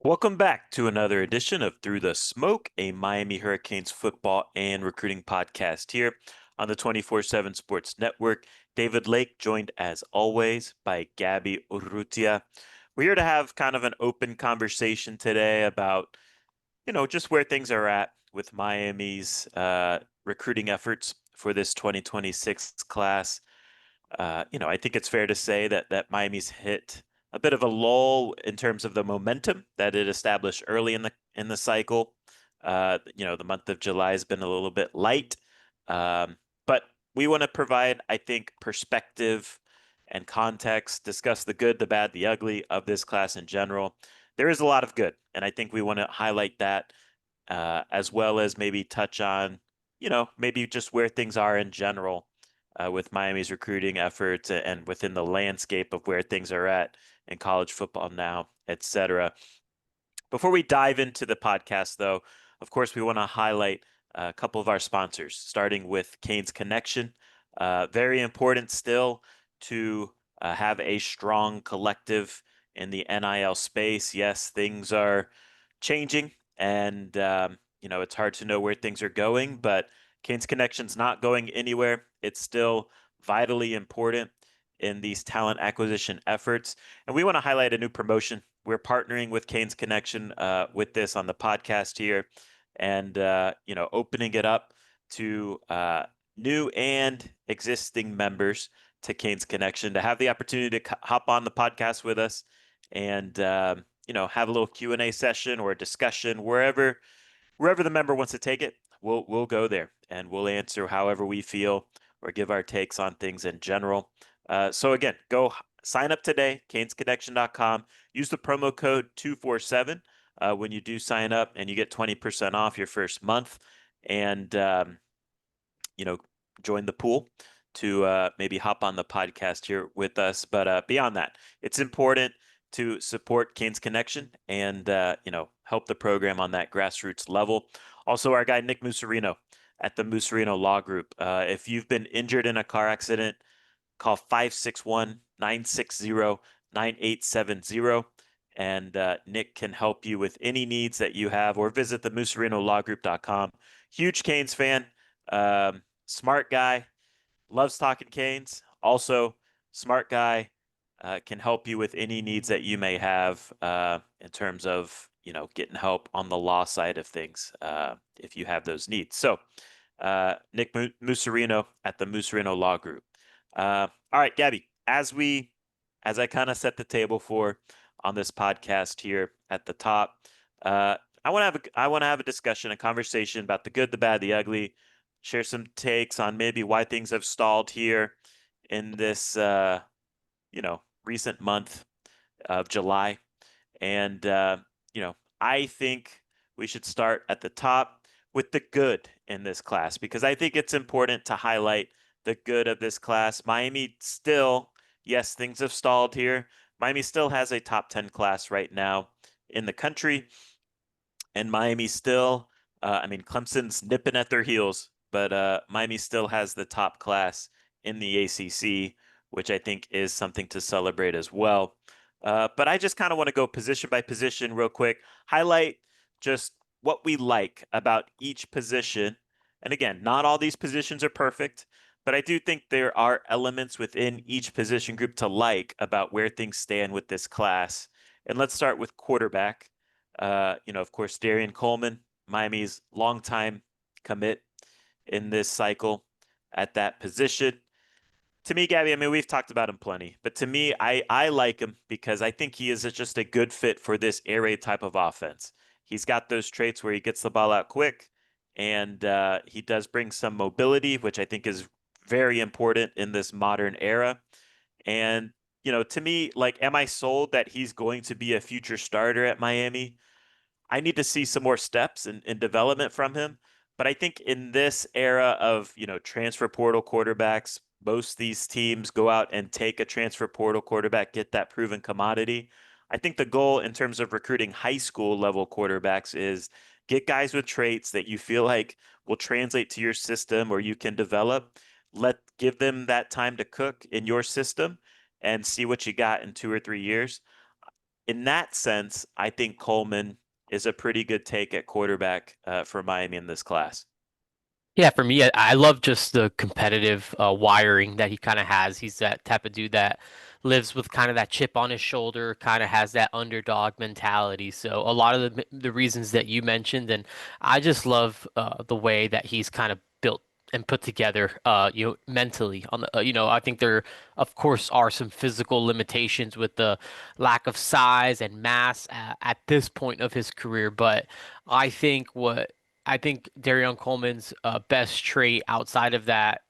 Welcome back to another edition of Through the Smoke, a Miami Hurricanes football and recruiting podcast here on the 24/7 Sports Network. David Lake, joined as always by Gabby Urrutia. We're here to have kind of an open conversation today about, just where things are at with Miami's recruiting efforts for this 2026 class. I think it's fair to say that Miami's hit a bit of a lull in terms of the momentum that it established early in the cycle. The month of July has been a little bit light, but we want to provide, I think, perspective and context, discuss the good, the bad, the ugly of this class in general. There is a lot of good, and I think we want to highlight that, as well as maybe touch on, maybe just where things are in general with Miami's recruiting efforts and within the landscape of where things are at in college football now, etc. Before we dive into the podcast, though, of course, we want to highlight a couple of our sponsors, starting with Canes Connection. Very important still to have a strong collective in the NIL space. Yes, things are changing, and it's hard to know where things are going, but Canes Connection's not going anywhere. It's still vitally important in these talent acquisition efforts. And we want to highlight a new promotion. We're partnering with Canes Connection with this on the podcast here, and opening it up to new and existing members to Canes Connection to have the opportunity to hop on the podcast with us and have a little Q&A session or a discussion wherever the member wants to take it. We'll go there and we'll answer however we feel or give our takes on things in general. So again, go sign up today, canesconnection.com. Use the promo code 247 when you do sign up, and you get 20% off your first month. And join the pool to maybe hop on the podcast here with us. But beyond that, it's important to support Canes Connection and help the program on that grassroots level. Also, our guy Nick Musarino at the Musarino Law Group. If you've been injured in a car accident, call 561-960-9870. And Nick can help you with any needs that you have, or visit the MusarinoLawGroup.com. Huge Canes fan, smart guy, loves talking Canes. Also, smart guy, can help you with any needs that you may have in terms of getting help on the law side of things if you have those needs. So, Nick Musarino at the Musarino Law Group. All right, Gabby, as I kind of set the table for on this podcast here at the top, I want to have a discussion, a conversation about the good, the bad, the ugly, share some takes on maybe why things have stalled here in this recent month of July. And I think we should start at the top with the good in this class, because I think it's important to highlight the good of this class. Miami still, yes, things have stalled here. Miami still has a top 10 class right now in the country. And Miami still, Clemson's nipping at their heels, but Miami still has the top class in the ACC, which I think is something to celebrate as well. But I just kind of want to go position by position real quick, highlight just what we like about each position. And again, not all these positions are perfect, but I do think there are elements within each position group to like about where things stand with this class. And let's start with quarterback. Of course, Darian Coleman, Miami's longtime commit in this cycle at that position. To me, Gabby, we've talked about him plenty, but to me, I like him because I think he is just a good fit for this air raid type of offense. He's got those traits where he gets the ball out quick, and he does bring some mobility, which I think is very important in this modern era. And, to me, like, am I sold that he's going to be a future starter at Miami? I need to see some more steps in development from him. But I think in this era of, transfer portal quarterbacks, most these teams go out and take a transfer portal quarterback, get that proven commodity. I think the goal in terms of recruiting high school level quarterbacks is get guys with traits that you feel like will translate to your system or you can develop. Give them that time to cook in your system and see what you got in 2 or 3 years. in that sense, I think Coleman is a pretty good take at quarterback for Miami in this class. Yeah, for me, I love just the competitive wiring that he kind of has. He's that type of dude that lives with kind of that chip on his shoulder, kind of has that underdog mentality. So a lot of the reasons that you mentioned, and I just love the way that he's kind of built and put together, mentally. On the, I think there, of course, are some physical limitations with the lack of size and mass at this point of his career, but I think what I think Darion Coleman's best trait outside of that,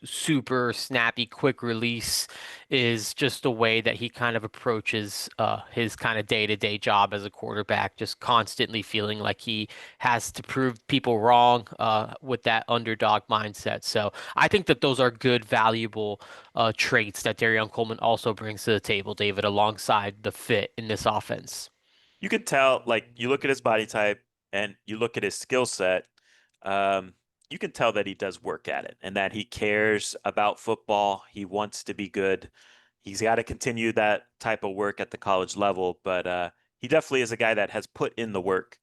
super snappy, quick release is just the way that he kind of approaches his kind of day-to-day job as a quarterback, just constantly feeling like he has to prove people wrong with that underdog mindset. So I think that those are good, valuable traits that Darion Coleman also brings to the table, David, alongside the fit in this offense. You could tell, like, you look at his body type and you look at his skill set, um, you can tell that he does work at it and that he cares about football. He wants to be good. He's got to continue that type of work at the college level, but he definitely is a guy that has put in the work,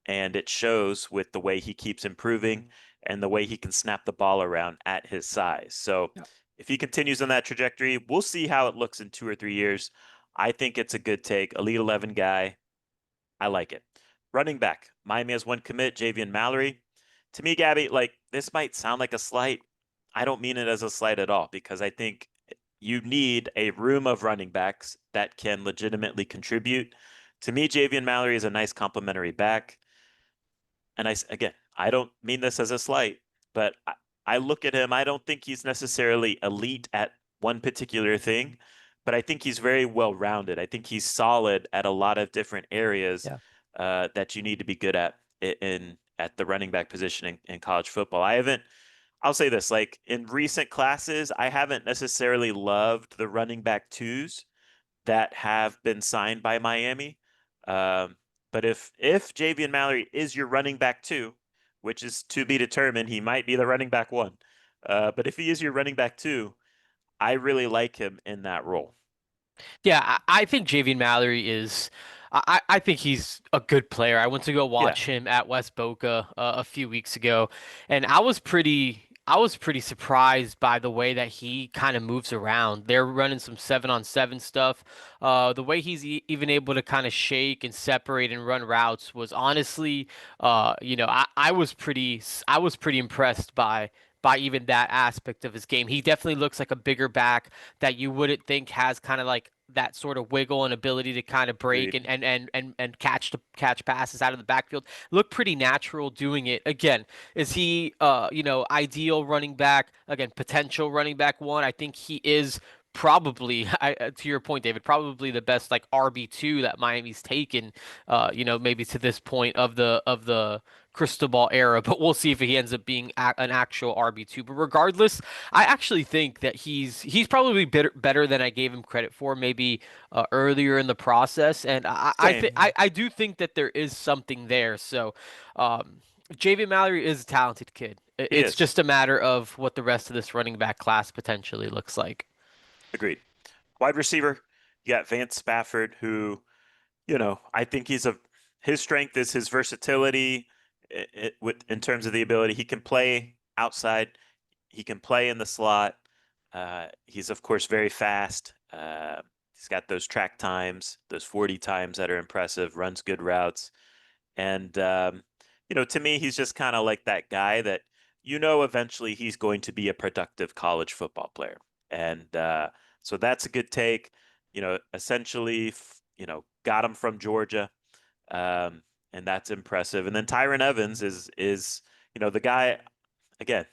and it shows with the way he keeps improving and the way he can snap the ball around at his size. So if he continues on that trajectory, we'll see how it looks in 2 or 3 years. I think it's a good take. Elite 11 guy. I like it. Running back. Miami has one commit, Javian Mallory. To me, Gabby, like this might sound like a slight. I don't mean it as a slight at all because I think you need a room of running backs that can legitimately contribute. To me, Javian Mallory is a nice complementary back. And again, I don't mean this as a slight, but I look at him. I don't think he's necessarily elite at one particular thing, but I think he's very well rounded. I think he's solid at a lot of different areas Yeah. that you need to be good at in at the running back position in college football. I haven't. I'll say this, like in recent classes, I haven't necessarily loved the running back twos that have been signed by Miami. Um, but if Javian Mallory is your running back two, which is to be determined, he might be the running back one. But if he is your running back two, I really like him in that role. Yeah, I think Javian Mallory is. I think he's a good player. I went to go Yeah, watch him at West Boca a few weeks ago, and I was pretty surprised by the way that he kind of moves around. They're running some 7-on-7 stuff. The way he's even able to kind of shake and separate and run routes was honestly, I was pretty impressed by even that aspect of his game. He definitely looks like a bigger back that you wouldn't think has kind of like that sort of wiggle and ability to kind of break agreed. and catch passes out of the backfield. Look pretty natural doing it. Again, is he ideal running back? Again, potential running back one. I think he is probably to your point, David, probably the best like RB2 that Miami's taken maybe to this point of the crystal ball era, but we'll see if he ends up being an actual RB2. But regardless, I actually think that he's probably better than I gave him credit for, maybe earlier in the process, and Same. I do think that there is something there. So, Javier Mallory is a talented kid. He It's is. just a matter of what the rest of this running back class potentially looks like. Agreed. Wide receiver, you got Vance Spafford, who, I think his strength is his versatility in terms of the ability. He can play outside, he can play in the slot. He's, of course, very fast. He's got those track times, those 40 times that are impressive, runs good routes. And, to me, he's just kind of like that guy that, eventually he's going to be a productive college football player. And so that's a good take. Essentially, got him from Georgia. Um, and that's impressive. And then Tyron Evans is, the guy, again,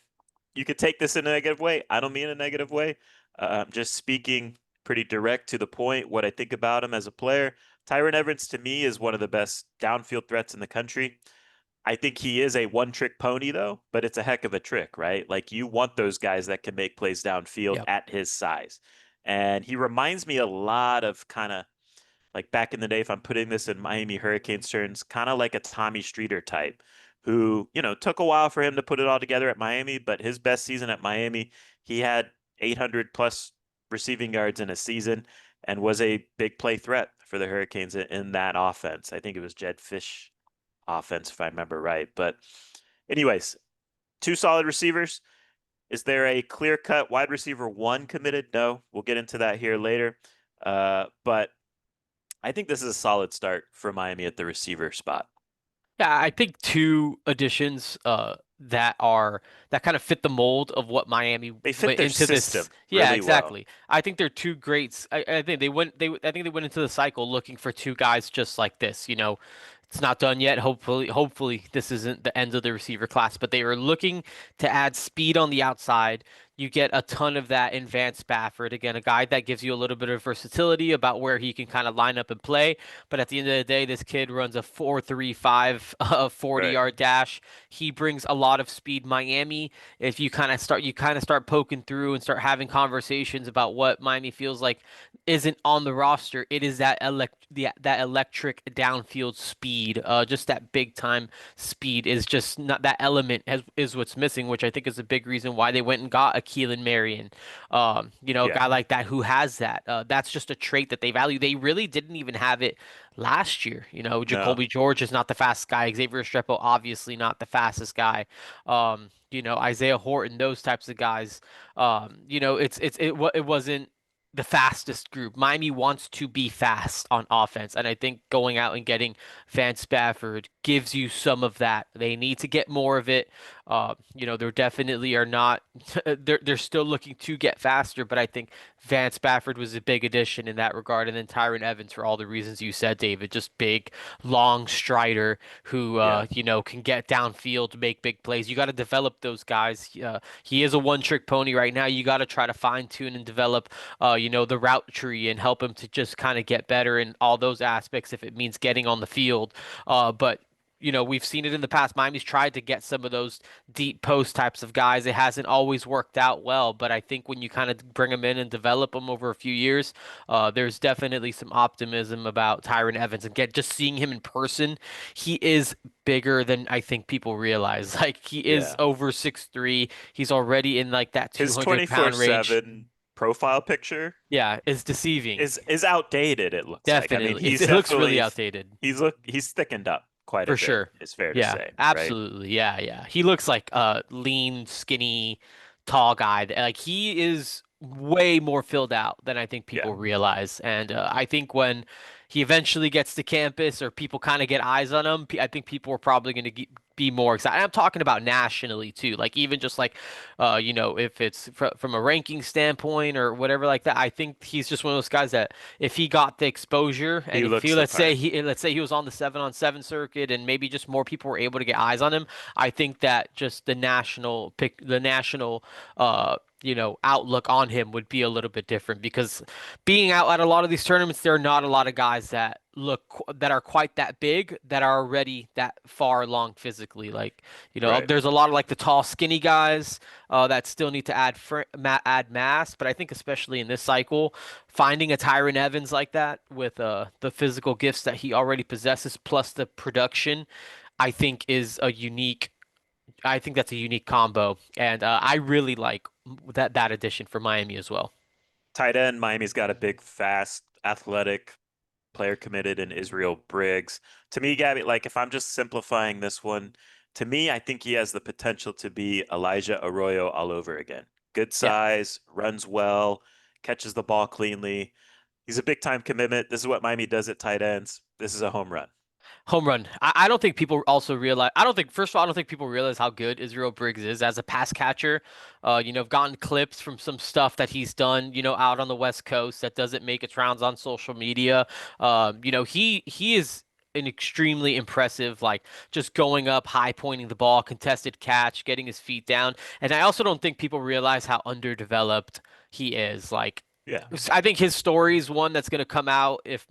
you could take this in a negative way. I don't mean a negative way. I'm just speaking pretty direct to the point what I think about him as a player. Tyron Evans to me is one of the best downfield threats in the country. I think he is a one-trick pony though, but it's a heck of a trick, right? Like you want those guys that can make plays downfield Yep. at his size. And he reminds me a lot of kind of like back in the day, if I'm putting this in Miami Hurricanes terms, kind of like a Tommy Streeter type, who, took a while for him to put it all together at Miami, but his best season at Miami, he had 800 plus receiving yards in a season and was a big play threat for the Hurricanes in that offense. I think it was Jed Fish offense, if I remember right. But, anyways, two solid receivers. Is there a clear-cut wide receiver one committed? No, we'll get into that here later. But I think this is a solid start for Miami at the receiver spot. Yeah, I think two additions that kind of fit the mold of what Miami They fit went their into this. system Yeah, really well. exactly. I think they're two greats. I think I think they went into the cycle looking for two guys just like this. It's not done yet. Hopefully this isn't the end of the receiver class, but they were looking to add speed on the outside. You get a ton of that in Vance Spafford. Again, a guy that gives you a little bit of versatility about where he can kind of line up and play. But at the end of the day, this kid runs a 4.35, a Right. 40-yard dash. He brings a lot of speed. Miami, if you kind of start poking through and start having conversations about what Miami feels like isn't on the roster, it is that electric downfield speed. Just that big time speed is just not that element is what's missing, which I think is a big reason why they went and got a Keelan Marion. A Yeah. guy like that who has that. That's just a trait that they value. They really didn't even have it last year. No. Jacoby George is not the fastest guy. Xavier Restrepo, obviously not the fastest guy. Isaiah Horton, those types of guys. It wasn't the fastest group. Miami wants to be fast on offense, and I think going out and getting Van Spafford gives you some of that. They need to get more of it. They definitely are not. They're still looking to get faster, but I think Van Spafford was a big addition in that regard, and then Tyron Evans for all the reasons you said, David. Just big, long strider who Yeah. can get downfield, make big plays. You got to develop those guys. He is a one-trick pony right now. You got to try to fine-tune and develop, the route tree and help him to just kind of get better in all those aspects if it means getting on the field. But we've seen it in the past. Miami's tried to get some of those deep post types of guys. It hasn't always worked out well, but I think when you kind of bring them in and develop them over a few years, there's definitely some optimism about Tyron Evans. And get just seeing him in person, he is bigger than I think people realize. Like he is Yeah. over 6'3". He's already in like that His 200-pound range. 24/7 profile picture Yeah, it's deceiving. is outdated, it looks like. I mean, Definitely. he's It looks really definitely outdated. he's thickened up quite a For bit, sure. it's fair to Yeah, say, right? absolutely. Yeah, yeah. He looks like a lean, skinny, tall guy. Like he is way more filled out than I think Yeah. people realize. And I think when he eventually gets to campus or people kind of get eyes on him, I think people are probably going to be more excited. I'm talking about nationally too. Like even just like, if it's from a ranking standpoint or whatever like that, I think he's just one of those guys that if he got the exposure He and if he looks the part. let's say he was on the 7-on-7 circuit and maybe just more people were able to get eyes on him, I think that just the national outlook on him would be a little bit different because being out at a lot of these tournaments, there are not a lot of guys that are quite that big that are already that far along physically. Like, Right. there's a lot of like the tall, skinny guys that still need to add mass. But I think especially in this cycle, finding a Tyron Evans like that with the physical gifts that he already possesses plus the production, I think is a unique. I think that's a unique combo, and I really like that addition for Miami as well. Tight end, Miami's got a big, fast, athletic player committed in Israel Briggs. To me, Gabby, like if I'm just simplifying this one, to me, I think he has the potential to be Elijah Arroyo all over again. Good Yeah. size, runs well, catches the ball cleanly. He's a big time commitment. This is what Miami does at tight ends. This is a home run. Home run. I don't think people also realize. I don't think, first of all, I don't think people realize how good Israel Briggs is as a pass catcher. I've gotten clips from some stuff that he's done, out on the West Coast that doesn't make its rounds on social media. He is an extremely impressive, like just going up, high pointing the ball, contested catch, getting his feet down. And I also don't think people realize how underdeveloped he is. Like, Yeah. I think his story is one that's going to come out if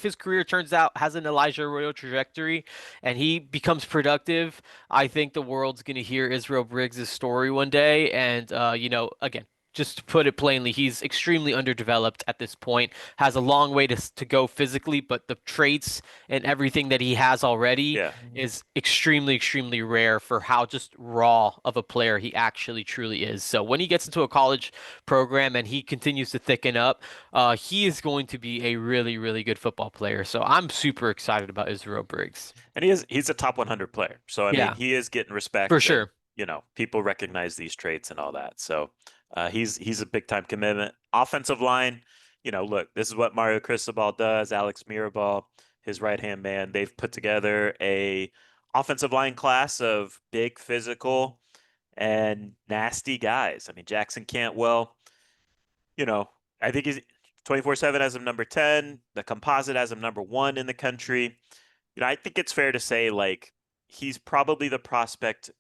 his career turns out has an Elijah Arroyo trajectory and he becomes productive. I think the world's going to hear Israel Briggs' story one day. And again, just to put it plainly, he's extremely underdeveloped at this point, has a long way to go physically, but the traits and everything that he has already Yeah. is extremely, extremely rare for how just raw of a player he actually truly is. So when he gets into a college program and he continues to thicken up, he is going to be a really, really good football player. So I'm super excited about Israel Briggs. And he's a top 100 player. So I mean, Yeah, he is getting for respect, and sure. people recognize these traits and all that. So he's a big time commitment. Offensive line, look, this is what Mario Cristobal does. Alex Mirabal, his right hand man, they've put together a offensive line class of big, physical, and nasty guys. I mean, Jackson Cantwell, you know, I think he's 24/7 as of number 10. The composite as of number 1 in the country. I think it's fair to say like he's probably the prospect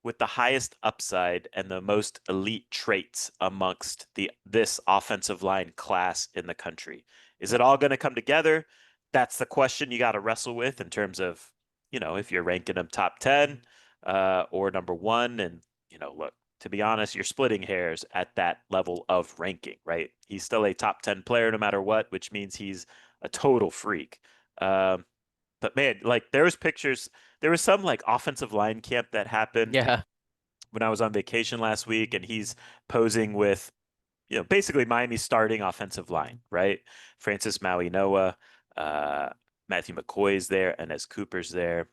with the highest upside and the most elite traits amongst this offensive line class in the country. Is it all going to come together? That's the question you got to wrestle with in terms of, if you're ranking him top 10 or number 1. And, look, to be honest, you're splitting hairs at that level of ranking, right? He's still a top 10 player no matter what, which means he's a total freak. Um, but man, like there was some like offensive line camp that happened Yeah, when I was on vacation last week, and he's posing with, basically Miami's starting offensive line, right? Francis Maui Noah, uh, Matthew McCoy's there, and as Cooper's there,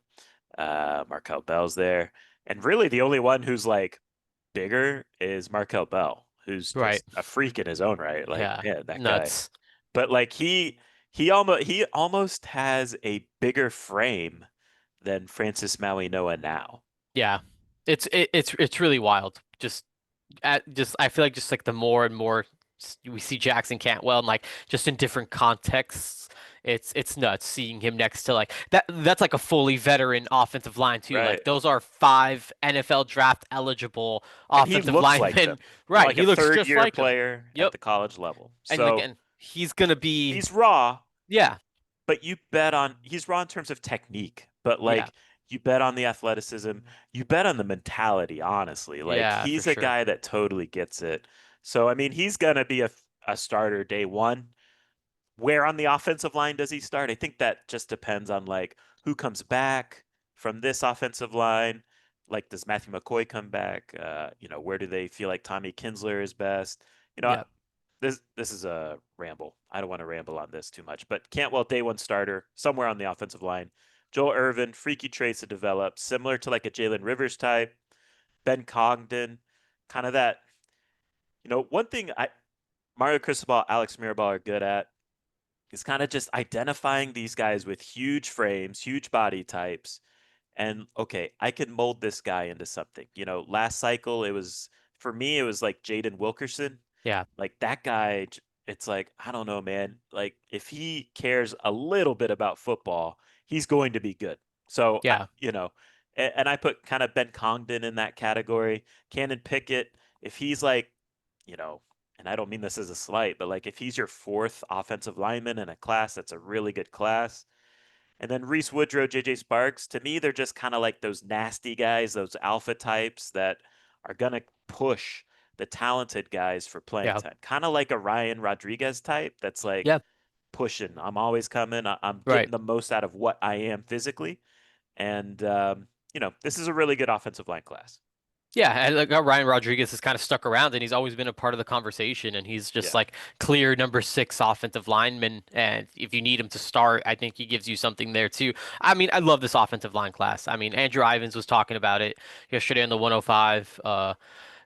Markel Bell's there. And really the only one who's like bigger is Markel Bell, who's right. just a freak in his own right. Like, Yeah, man, that guy. nuts. But like he almost has a bigger frame than Francis Maui Noah now. Yeah, it's really wild. Just I feel like just like the more and more we see Jackson Cantwell and like just in different contexts, it's nuts seeing him next to like that. That's like a fully veteran offensive line too. Right. Like those are five NFL draft eligible And he offensive looks like them. linemen. Right, Like a he looks third just year like him. player at Yep. the college level. And So again, he's gonna be he's raw, yeah, but he's raw in terms of technique, but yeah, like you bet on the athleticism, you bet on the mentality, honestly. Like yeah, for he's a sure. guy that totally gets it. So I mean, he's gonna be a starter day one. Where on the offensive line does he start? I think that just depends on like who comes back from this offensive line. Like, does Matthew McCoy come back? Where do they feel like Tommy Kinsler is best? You know, Yeah, this is a ramble. I don't want to ramble on this too much, but Cantwell day one starter somewhere on the offensive line. Joel Irvin, freaky traits to develop, similar to like a Jalen Rivers type. Ben Congdon, kind of that. One thing Mario Cristobal, Alex Mirabal are good at is kind of just identifying these guys with huge frames, huge body types, and okay, I can mold this guy into something. Last cycle it was for me it was like Jaden Wilkerson. yeah, Like that guy, it's like I don't know, man. Like if he cares a little bit about football, he's going to be good. So yeah, and I put kind of Ben Congdon in that category. Cannon Pickett, if he's like, you know, and I don't mean this as a slight, but like if he's your fourth offensive lineman in a class that's a really good class, and then Reese Woodrow, JJ Sparks, to me, they're just kind of like those nasty guys, those alpha types that are going to push the talented guys for playing yeah, time. Kind of like a Ryan Rodriguez type that's like yeah. pushing. I'm always coming. I'm Right. getting the most out of what I am physically. And, this is a really good offensive line class. Yeah, and like Ryan Rodriguez has kind of stuck around, and he's always been a part of the conversation, and he's just Yeah. like clear number six offensive lineman. And if you need him to start, I think he gives you something there too. I mean, I love this offensive line class. I mean, Andrew Ivins was talking about it yesterday on the 105,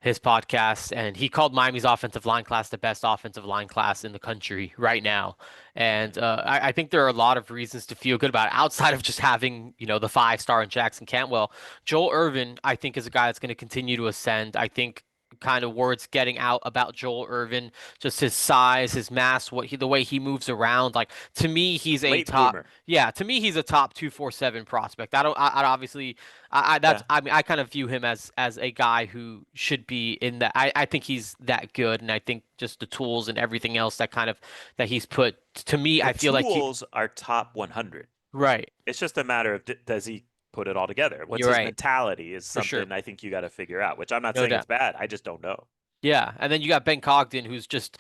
his podcast, and he called Miami's offensive line class the best offensive line class in the country right now. And I think there are a lot of reasons to feel good about it outside of just having, the five-star in Jackson Cantwell. Joel Irvin, I think, is a guy that's going to continue to ascend. I think kind of words getting out about Joel Irvin, just his size, his mass, the way he moves around. Like to me, he's a Late top. bloomer. Yeah, to me, he's a top 247 prospect. I obviously, Yeah. I mean, I kind of view him as a guy who should be in that. I think he's that good, and I think just the tools and everything else that he's put to me, The I feel like he. tools are top 100. Right, It's just a matter of does he put it all together? What's you're his right mentality is for sure, something I think you got to figure out, which I'm not no saying it's doubt. bad. I just don't know. Yeah, and then you got Ben Cogden, who's just,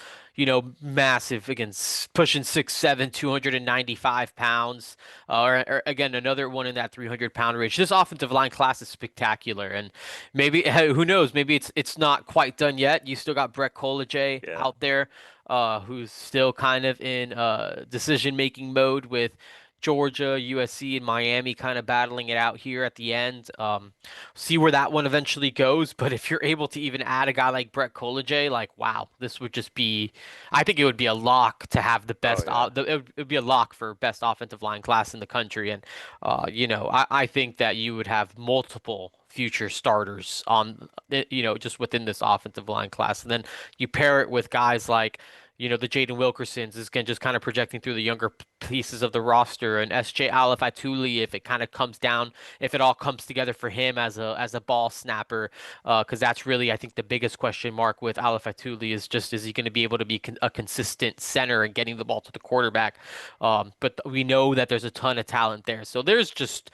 massive again, pushing 6'7", 295 pounds. Or again, another one in that 300-pound range. This offensive line class is spectacular, and maybe who knows? Maybe it's not quite done yet. You still got Brett Kolajay Yeah. out there, who's still kind of in decision-making mode with Georgia, USC, and Miami kind of battling it out here at the end. See where that one eventually goes. But if you're able to even add a guy like Brett Kolajay, like wow, this would just be. I think it would be a lock to have the Oh best. yeah. It would be a lock for best offensive line class in the country. And I think that you would have multiple future starters on, just within this offensive line class. And then you pair it with guys like. The Jaden Wilkersons is just kind of projecting through the younger pieces of the roster, and SJ Alif-Atuli if it kind of comes down, if it all comes together for him as a ball snapper, because that's really I think the biggest question mark with Alif-Atuli is just is he going to be able to be a consistent center and getting the ball to the quarterback? But we know that there's a ton of talent there, so there's just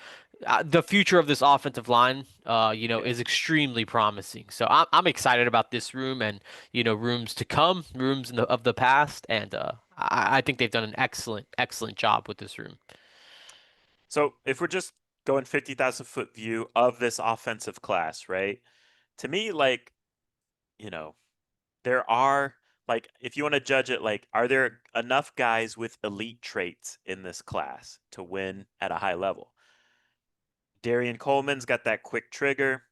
the future of this offensive line, Yeah. is extremely promising. So I'm excited about this room and rooms to come, rooms of the past, and I think they've done an excellent job with this room. So if we're just going 50,000 foot view of this offensive class, right? To me, like, you know, there are like if you want to judge it, like, are there enough guys with elite traits in this class to win at a high level? Darian Coleman's got that quick trigger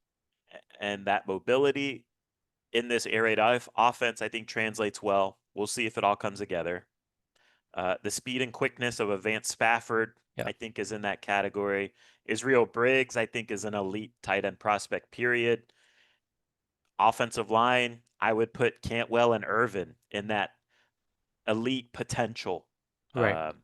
and that mobility in this air raid offense, I think translates well. We'll see if it all comes together. The speed and quickness of Advanced Spafford, Yeah, I think, is in that category. Israel Briggs, I think, is an elite tight end prospect, period. Offensive line, I would put Cantwell and Irvin in that elite potential, right. um,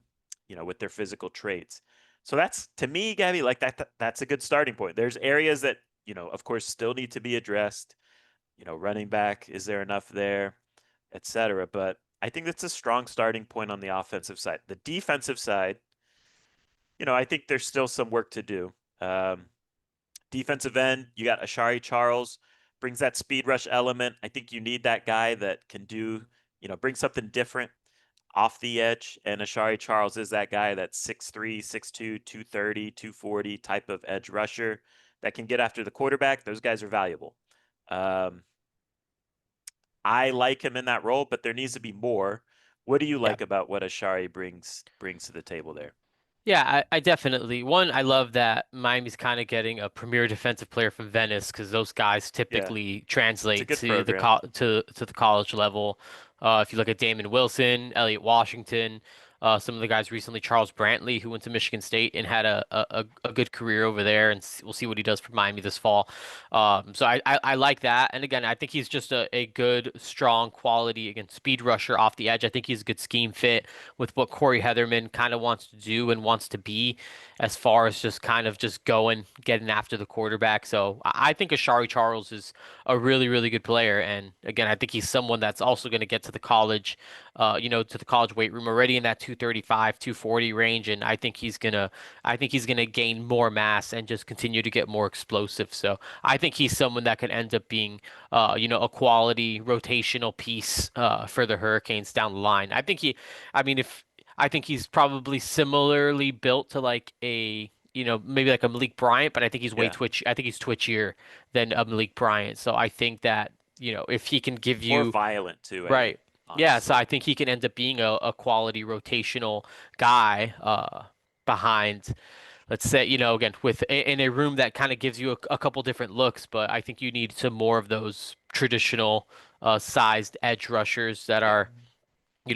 with their physical traits. So that's to me, Gabby, like that's a good starting point. There's areas that, of course, still need to be addressed. Running back, is there enough there, etc. But I think that's a strong starting point on the offensive side. The defensive side, I think there's still some work to do. Um, Defensive end, you got Ashari Charles, brings that speed rush element. I think you need that guy that can do, bring something different off the edge. And Ashari Charles is that guy that's 6'3, 6'2, 230, 240 type of edge rusher that can get after the quarterback. Those guys are valuable. Um, I like him in that role, but there needs to be more. What do you Yeah. like about what Ashari brings to the table there? Yeah, I definitely I love that Miami's kind of getting a premier defensive player from Venice because those guys Yeah, typically it's a translate good to the program. to the college level. If you look at Damon Wilson, Elliot Washington, some of the guys recently, Charles Brantley, who went to Michigan State and had a good career over there, and we'll see what he does for Miami this fall. So I like that, and again, I think he's just a good, strong quality again speed rusher off the edge. I think he's a good scheme fit with what Corey Heatherman kind of wants to do and wants to be as far as just kind of just going, getting after the quarterback. So I think Ashari Charles is a really good player. And again, I think he's someone that's also going to get to the college, to the college weight room already in that 235, 240 range. And I think he's gonna gain more mass and just continue to get more explosive. So I think he's someone that could end up being, a quality rotational piece, for the Hurricanes down the line. I mean, if I think he's probably similarly built to like maybe like a Malik Bryant, but I think he's way Yeah, twitch. I think he's twitchier than a Malik Bryant. So I think that, if he can give more you violent too, I think, right. Yeah, so honestly. I think he can end up being a quality rotational guy behind, let's say, again, in a room that kind of gives you a couple different looks, but I think you need some more of those traditional sized edge rushers that Yeah.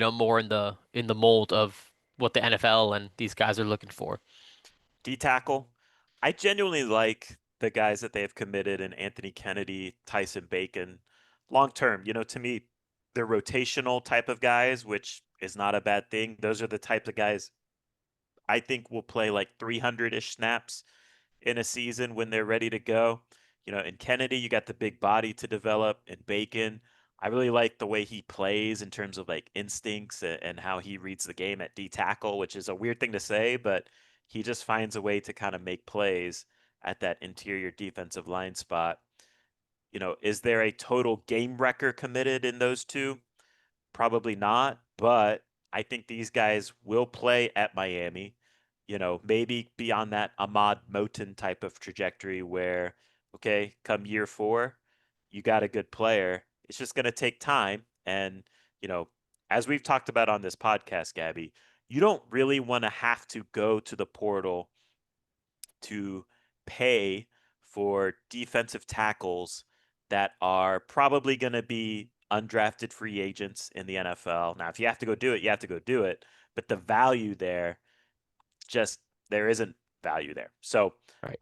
are more in the mold of what the NFL and these guys are looking for. D tackle, I genuinely like the guys that they have committed in Anthony Kennedy, Tyson Bacon. Long term, to me, they're rotational type of guys, which is not a bad thing. Those are the types of guys I think will play like 300-ish snaps in a season when they're ready to go. In Kennedy, you got the big body to develop. In Bacon, I really like the way he plays in terms of like instincts and how he reads the game at D tackle, which is a weird thing to say, but he just finds a way to kind of make plays at that interior defensive line spot. Is there a total game wrecker committed in those two? Probably not, but I think these guys will play at Miami. Maybe be on that Ahmad Moten type of trajectory where, okay, come year four, you got a good player. It's just going to take time. And, you know, as we've talked about on this podcast, Gabby, you don't really want to have to go to the portal to pay for defensive tackles that are probably going to be undrafted free agents in the NFL. Now, if you have to go do it, you have to go do it. But the value there, just there isn't value there. So Right.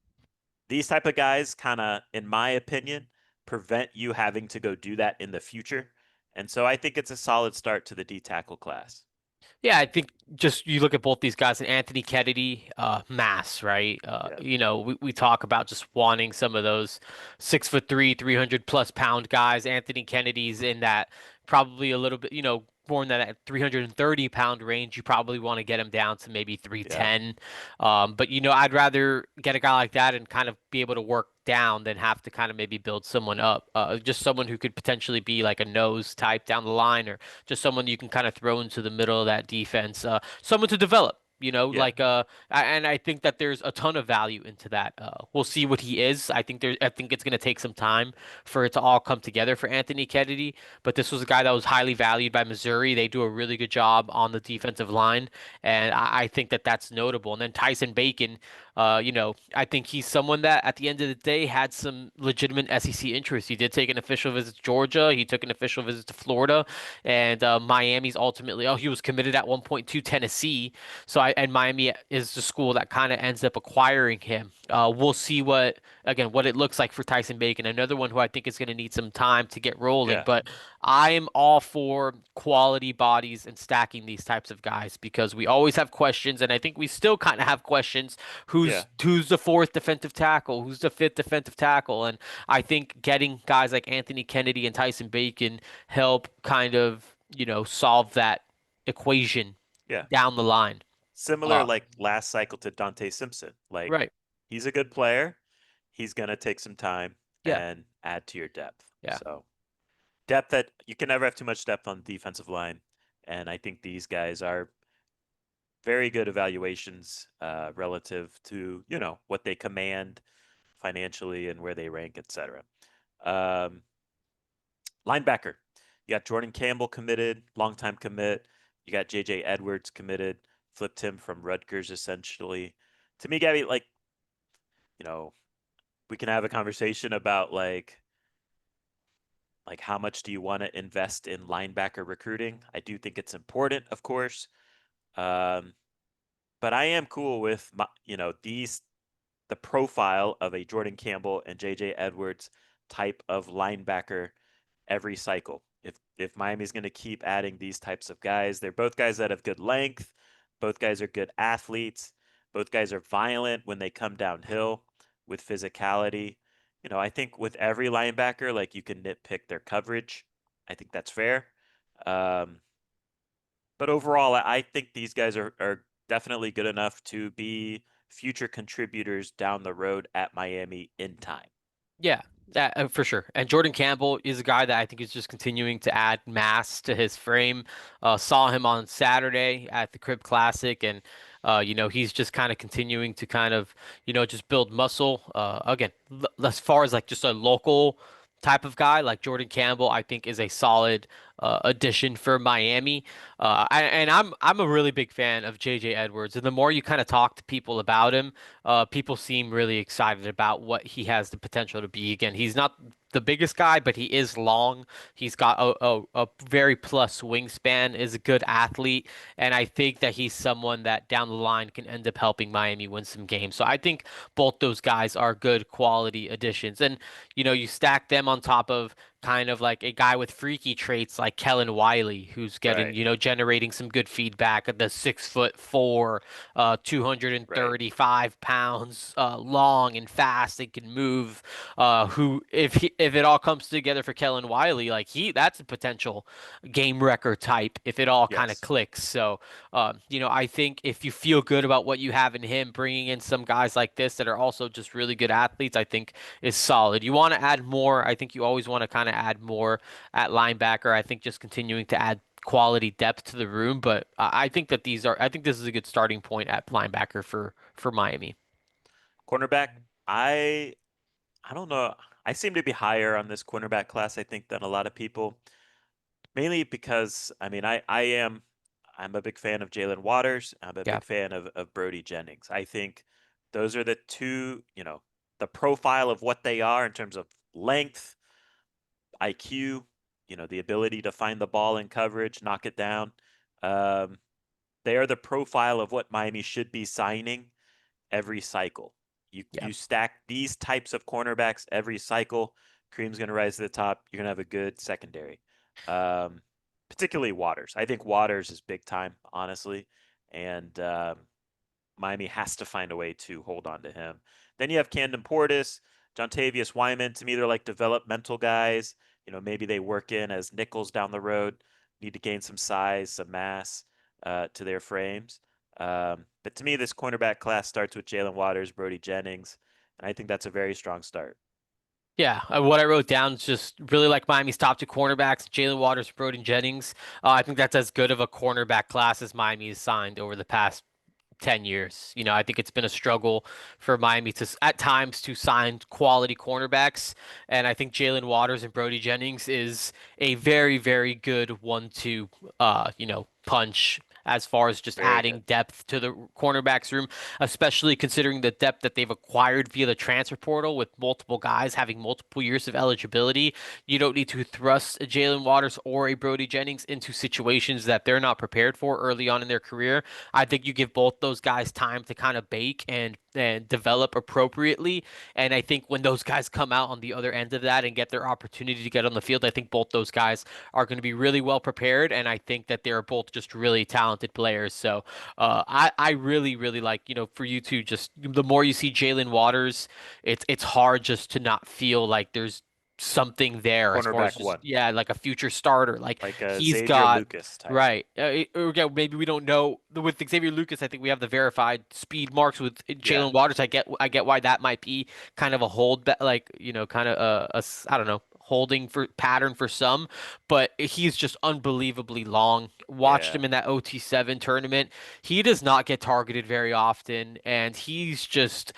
these type of guys kind of, in my opinion, prevent you having to go do that in the future. And so I think it's a solid start to the D tackle class. Yeah, I think just you look at both these guys and Anthony Kennedy, mass, right? Yeah. We talk about just wanting some of those 6'3", 300+ pound guys. Anthony Kennedy's in that probably a little bit, more in that 330 pound range. You probably want to get him down to maybe Yeah. 310. But I'd rather get a guy like that and kind of be able to work down than have to kind of maybe build someone up. Just someone who could potentially be like a nose type down the line, or just someone you can kind of throw into the middle of that defense. Someone to develop. Yeah. And I think that there's a ton of value into that. We'll see what he is. I think it's going to take some time for it to all come together for Anthony Kennedy. But this was a guy that was highly valued by Missouri. They do a really good job on the defensive line, and I think that that's notable. And then Tyson Bacon, I think he's someone that at the end of the day had some legitimate SEC interest. He did take an official visit to Georgia. He took an official visit to Florida, and Miami's ultimately. Oh, he was committed at one point to Tennessee. And Miami is the school that kind of ends up acquiring him. We'll see what it looks like for Tyson Bacon. Another one who I think is going to need some time to get rolling, Yeah. but I'm all for quality bodies and stacking these types of guys because we always have questions, and I think we still kind of have questions. Yeah. Who's the fourth defensive tackle? Who's the fifth defensive tackle? And I think getting guys like Anthony Kennedy and Tyson Bacon help kind of, solve that equation Yeah. down the line. Similar Uh, like last cycle to Dante Simpson. Like right. he's a good player. He's gonna take some time Yeah. and add to your depth. Yeah. So depth that you can never have too much depth on the defensive line. And I think these guys are very good evaluations relative to, what they command financially and where they rank, etc. Um, Linebacker. You got Jordan Campbell committed, longtime commit. You got JJ Edwards committed, flipped him from Rutgers essentially. To me, Gabby, like, you know, we can have a conversation about like how much do you want to invest in linebacker recruiting? I do think it's important, of course. Um, but I am cool with the profile of a Jordan Campbell and JJ Edwards type of linebacker every cycle. If Miami's going to keep adding these types of guys, they're both guys that have good length, both guys are good athletes, both guys are violent when they come downhill with physicality. I think with every linebacker, like you can nitpick their coverage. I think that's fair. Um, but overall, I think these guys are definitely good enough to be future contributors down the road at Miami in time. Yeah, that for sure. And Jordan Campbell is a guy that I think is just continuing to add mass to his frame. Saw him on Saturday at the Crib Classic, and he's just kind of continuing to kind of just build muscle. Again, as far as like just a local type of guy like Jordan Campbell, I think is a solid addition for Miami. And I'm a really big fan of JJ Edwards, and the more you kind of talk to people about him, people seem really excited about what he has the potential to be. Again, he's not the biggest guy, but he is long. He's got a very plus wingspan, is a good athlete, and I think that he's someone that down the line can end up helping Miami win some games. So I think both those guys are good quality additions. And you stack them on top of kind of like a guy with freaky traits like Kellen Wiley, who's getting, Right. generating some good feedback at the 6'4", Right. 235 pounds, long and fast and can move. Who, if it all comes together for Kellen Wiley, like that's a potential game wrecker type if it all kind of Yes. clicks. So, I think if you feel good about what you have in him, bringing in some guys like this that are also just really good athletes, I think is solid. You want to add more. I think you always want to kind of add more at linebacker. I think just continuing to add quality depth to the room, but I think that I think this is a good starting point at linebacker for Miami. Cornerback, I don't know. I seem to be higher on this cornerback class, I think, than a lot of people. Mainly because I'm a big fan of Jalen Waters. I'm a Yeah, big fan of Brody Jennings. I think those are the two, the profile of what they are in terms of length, IQ, the ability to find the ball in coverage, knock it down. Um, they are the profile of what Miami should be signing every cycle. yeah. You stack these types of cornerbacks every cycle. Kareem's going to rise to the top. You're going to have a good secondary. Um, Particularly Waters. I think Waters is big time, honestly, and Miami has to find a way to hold on to him. Then you have Camden Portis, Jontavius Wyman. To me, they're like developmental guys. Maybe they work in as nickels down the road. Need to gain some size, some mass to their frames. But to me, this cornerback class starts with Jalen Waters, Brody Jennings, and I think that's a very strong start. Yeah, what I wrote down is just really like Miami's top two cornerbacks, Jalen Waters, Broden Jennings. I think that's as good of a cornerback class as Miami has signed over the past 10 years. I think it's been a struggle for Miami to at times to sign quality cornerbacks, and I think Jalen Waters and Brody Jennings is a very, very good 1-2 punch as far as just Very good. adding depth to the cornerbacks room, especially considering the depth that they've acquired via the transfer portal with multiple guys having multiple years of eligibility. You don't need to thrust a Jalen Waters or a Brody Jennings into situations that they're not prepared for early on in their career. I think you give both those guys time to kind of bake and develop appropriately. And I think when those guys come out on the other end of that and get their opportunity to get on the field, I think both those guys are going to be really well prepared. And I think that they're both just really talented players. So I really, really like, for you to just the more you see Jalen Waters, it's hard just to not feel like there's something there as far as Cornerback just one, yeah, like a future starter. Like like a he's Xavier got Lucas type. right. Again, maybe we don't know with Xavier Lucas. I think we have the verified speed marks with Yeah. Jalen Waters. I get why that might be kind of a hold, like kind of I don't know, holding for pattern for some, but he's just unbelievably long. Watched Yeah. him in that OT7 tournament. He does not get targeted very often, and he just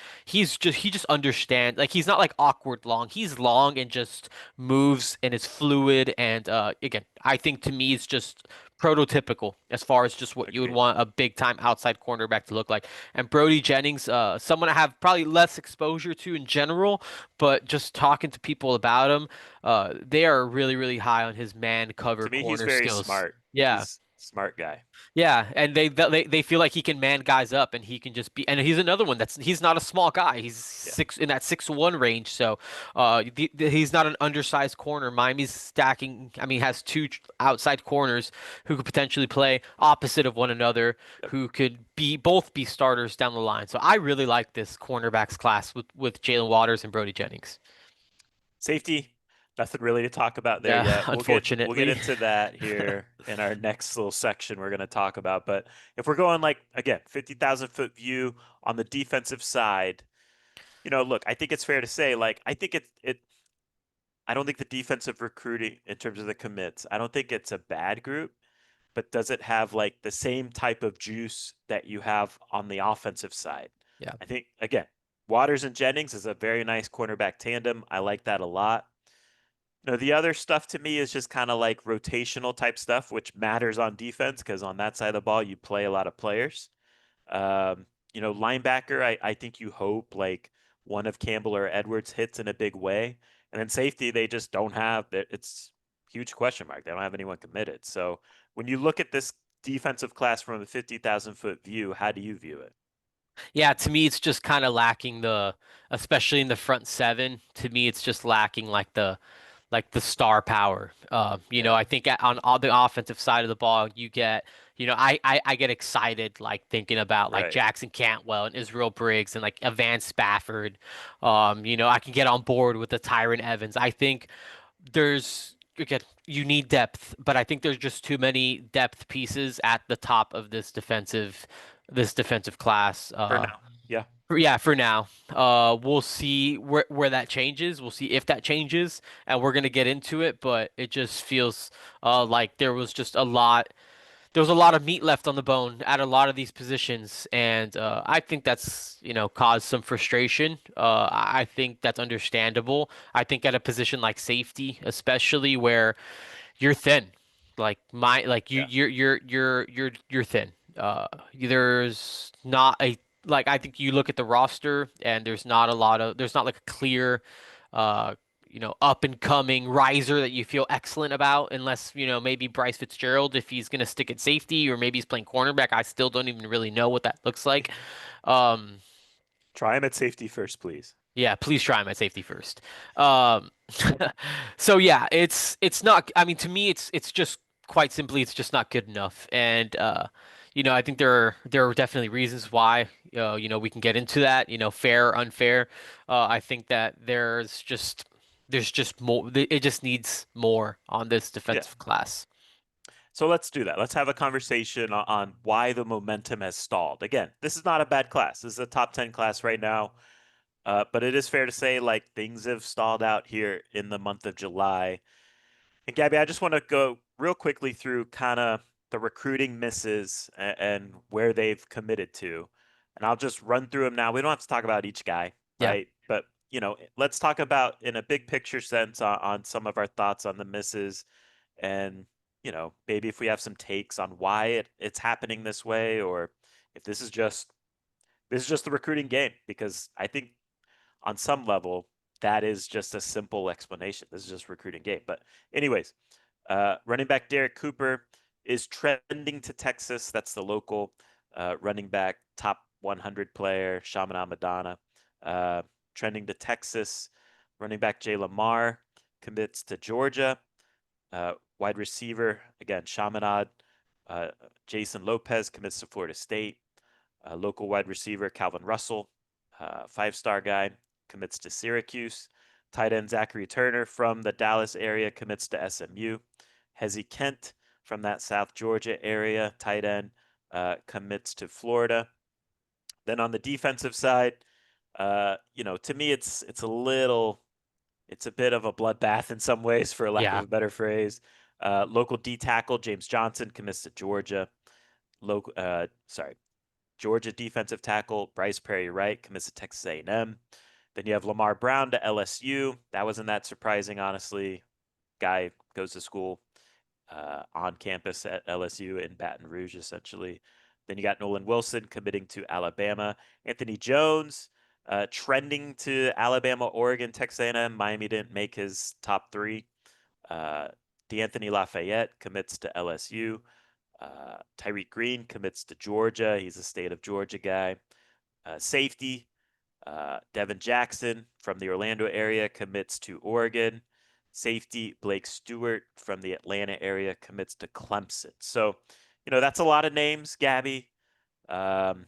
understands. Like he's not like awkward long. He's long and just moves and is fluid. And again, I think to me it's just prototypical as far as just what you would Agreed. want a big time outside cornerback to look like. And Brody Jennings, someone I have probably less exposure to in general, but just talking to people about him, they are really, really high on his man cover To me, he's corner very skills. smart. Yeah. He's a smart guy. Yeah, and they feel like he can man guys up, and he can just be. And he's another one he's not a small guy. He's Yeah. six in that 6'1" range, so he's not an undersized corner. Miami's stacking. I mean, has two outside corners who could potentially play opposite of one another, Yep. who could be starters down the line. So I really like this cornerbacks class with Jalen Waters and Brody Jennings. Safety, nothing really to talk about there Yeah, yet. We'll get unfortunately. into that here in our next little section we're going to talk about. But if we're going like again, 50,000 foot view on the defensive side, look, I think it's fair to say like I don't think the defensive recruiting in terms of the commits, I don't think it's a bad group, but does it have like the same type of juice that you have on the offensive side? Yeah. I think again, Waters and Jennings is a very nice cornerback tandem. I like that a lot. The other stuff to me is just kind of like rotational type stuff, which matters on defense because on that side of the ball, you play a lot of players. Linebacker, I think you hope like one of Campbell or Edwards hits in a big way. And then safety, they just don't have that. It's huge question mark. They don't have anyone committed. So when you look at this defensive class from a 50,000 foot view, how do you view it? Yeah, to me, it's just kind of lacking especially in the front seven. To me, it's just lacking like like the star power. Yeah. I think on all the offensive side of the ball, you get, I get excited like thinking about like Right. Jackson Cantwell and Israel Briggs and like Evan Spafford. I can get on board with the Tyron Evans. I think there's again, you need depth, but I think there's just too many depth pieces at the top of this defensive class. For now. Yeah. Yeah, for now. We'll see where that changes. We'll see if that changes, and we're gonna get into it. But it just feels like there was a lot of meat left on the bone at a lot of these positions, and I think that's caused some frustration. I think that's understandable. I think at a position like safety, especially where you're thin. Like Yeah. you're thin. There's not a like I think you look at the roster and there's not like a clear uh up and coming riser that you feel excellent about unless maybe Bryce Fitzgerald if he's gonna stick at safety or maybe he's playing cornerback. I still don't even really know what that looks like. Um Try him at safety first, please. yeah, please try him at safety first. Um, so yeah, it's not. I mean, to me, it's just quite simply, it's just not good enough. And I think there are definitely reasons why. We can get into that. Fair or unfair. I think that there's just more. It just needs more on this Yeah. defensive class. So let's do that. Let's have a conversation on why the momentum has stalled. Again, this is not a bad class. This is a top 10 class right now. But it is fair to say like things have stalled out here in the month of July. And Gabby, I just want to go real quickly through kind of the recruiting misses and where they've committed to. And I'll just run through them now. We don't have to talk about each guy, Yeah, right? But, let's talk about in a big picture sense on some of our thoughts on the misses and, maybe if we have some takes on why it's happening this way or if this is just the recruiting game because I think on some level that is just a simple explanation. This is just recruiting game. But anyways, running back Derek Cooper is trending to Texas. That's the local running back, top 100 player, Shaman Madonna. Uh, Trending to Texas. Running back Jay Lamar commits to Georgia. Wide receiver, again, Chaminade. Uh, Jason Lopez commits to Florida State. Local wide receiver Calvin Russell, 5-star guy, commits to Syracuse. Tight end Zachary Turner from the Dallas area commits to SMU. Hezzy Kent from that South Georgia area, tight end, commits to Florida. Then on the defensive side, to me it's a bit of a bloodbath in some ways, for lack of yeah, a better phrase. Local D tackle James Johnson commits to Georgia. Local, sorry, Georgia defensive tackle Bryce Perry Wright commits to Texas A&M. Then you have Lamar Brown to LSU. That wasn't that surprising, honestly. Guy goes to school on campus at LSU in Baton Rouge, essentially. Then you got Nolan Wilson committing to Alabama. Anthony Jones trending to Alabama, Oregon, Texas A&M. Miami didn't make his top three. Uh, DeAnthony Lafayette commits to LSU. Tyreek Green commits to Georgia. He's a state of Georgia guy. Safety, Devin Jackson from the Orlando area commits to Oregon. Safety, Blake Stewart from the Atlanta area commits to Clemson. So, that's a lot of names, Gabby. Um,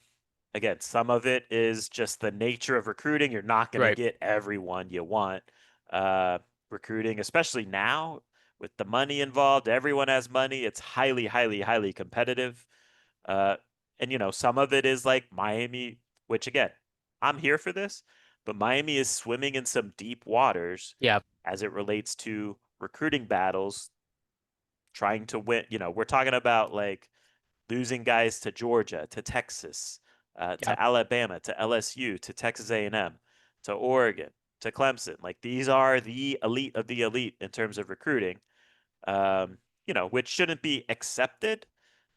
Again, some of it is just the nature of recruiting. You're not going to right. get everyone you want. Uh, Recruiting, especially now with the money involved, everyone has money. It's highly, highly, highly competitive. Uh, and some of it is like Miami, which again, I'm here for this, but Miami is swimming in some deep waters Yeah, as it relates to recruiting battles, trying to win. We're talking about like losing guys to Georgia, to Texas, yeah, to Alabama, to LSU, to Texas A&M, to Oregon, to Clemson. Like these are the elite of the elite in terms of recruiting, which shouldn't be accepted,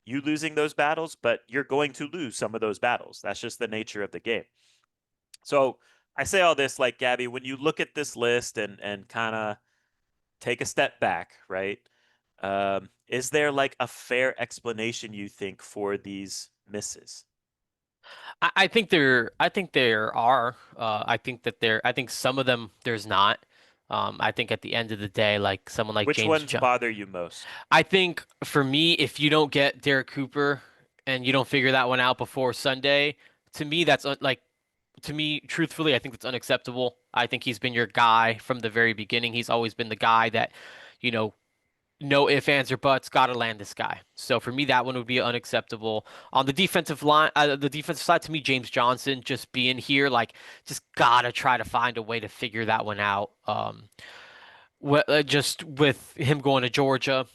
you losing those battles, but you're going to lose some of those battles. That's just the nature of the game. So I say all this like Gabby, when you look at this list and kind of take a step back, right? Is there like a fair explanation you think for these misses? I think there are. I think some of them there's not. I think at the end of the day, like someone like Which James ones Jones, bother you most? I think for me, if you don't get Derek Cooper and you don't figure that one out before Sunday, to me that's like to me, truthfully, I think that's unacceptable. I think he's been your guy from the very beginning. He's always been the guy that, you know, no ifs, ands, or buts, gotta land this guy. So for me, that one would be unacceptable. On the defensive line, the defensive side, to me, James Johnson just being here, like, just gotta try to find a way to figure that one out. Just with him going to Georgia,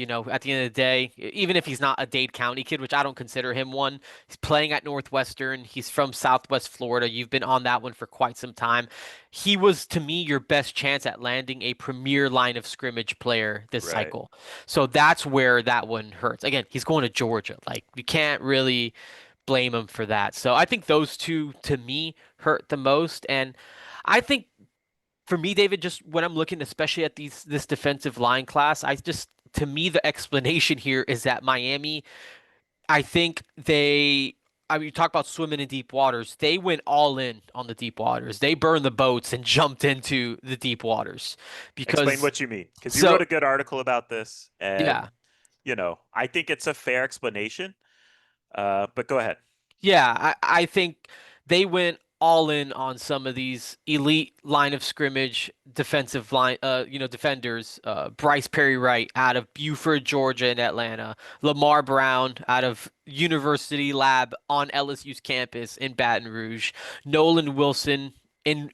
at the end of the day, even if he's not a Dade County kid, which I don't consider him one, he's playing at Northwestern. He's from Southwest Florida. You've been on that one for quite some time. He was, to me, your best chance at landing a premier line of scrimmage player this Right. cycle. So that's where that one hurts. Again, he's going to Georgia. Like, you can't really blame him for that. So I think those two, to me, hurt the most. And I think for me, David, just when I'm looking, especially at this defensive line class, to me the explanation here is that Miami, I think I mean, you talk about swimming in deep waters. They went all in on the deep waters. They burned the boats and jumped into the deep waters Explain because what you mean, because you so wrote a good article about this, yeah. and I think it's a fair explanation. But go ahead. Yeah, I think they went all in on some of these elite line of scrimmage defensive line, defenders. Bryce Perry Wright out of Buford, Georgia, and Atlanta. Lamar Brown out of University Lab on LSU's campus in Baton Rouge. Nolan Wilson in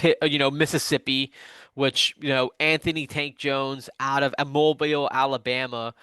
Mississippi, which, Anthony Tank Jones out of Mobile, Alabama.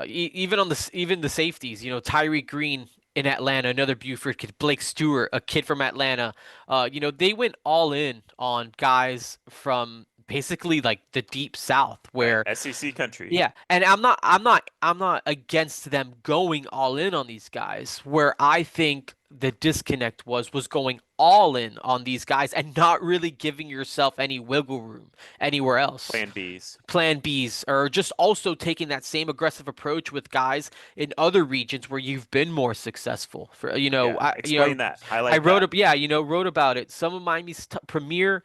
Even the safeties, Tyree Green in Atlanta, another Buford kid, Blake Stewart, a kid from Atlanta. They went all in on guys from basically like the deep South, Right. where SEC country. yeah, and I'm not against them going all in on these guys. Where I think the disconnect was going all in on these guys and not really giving yourself any wiggle room anywhere else. Plan Bs. Plan Bs, or just also taking that same aggressive approach with guys in other regions where you've been more successful. For Yeah. Explain that. I Highlight wrote that. up, yeah, wrote about it. Some of Miami's premier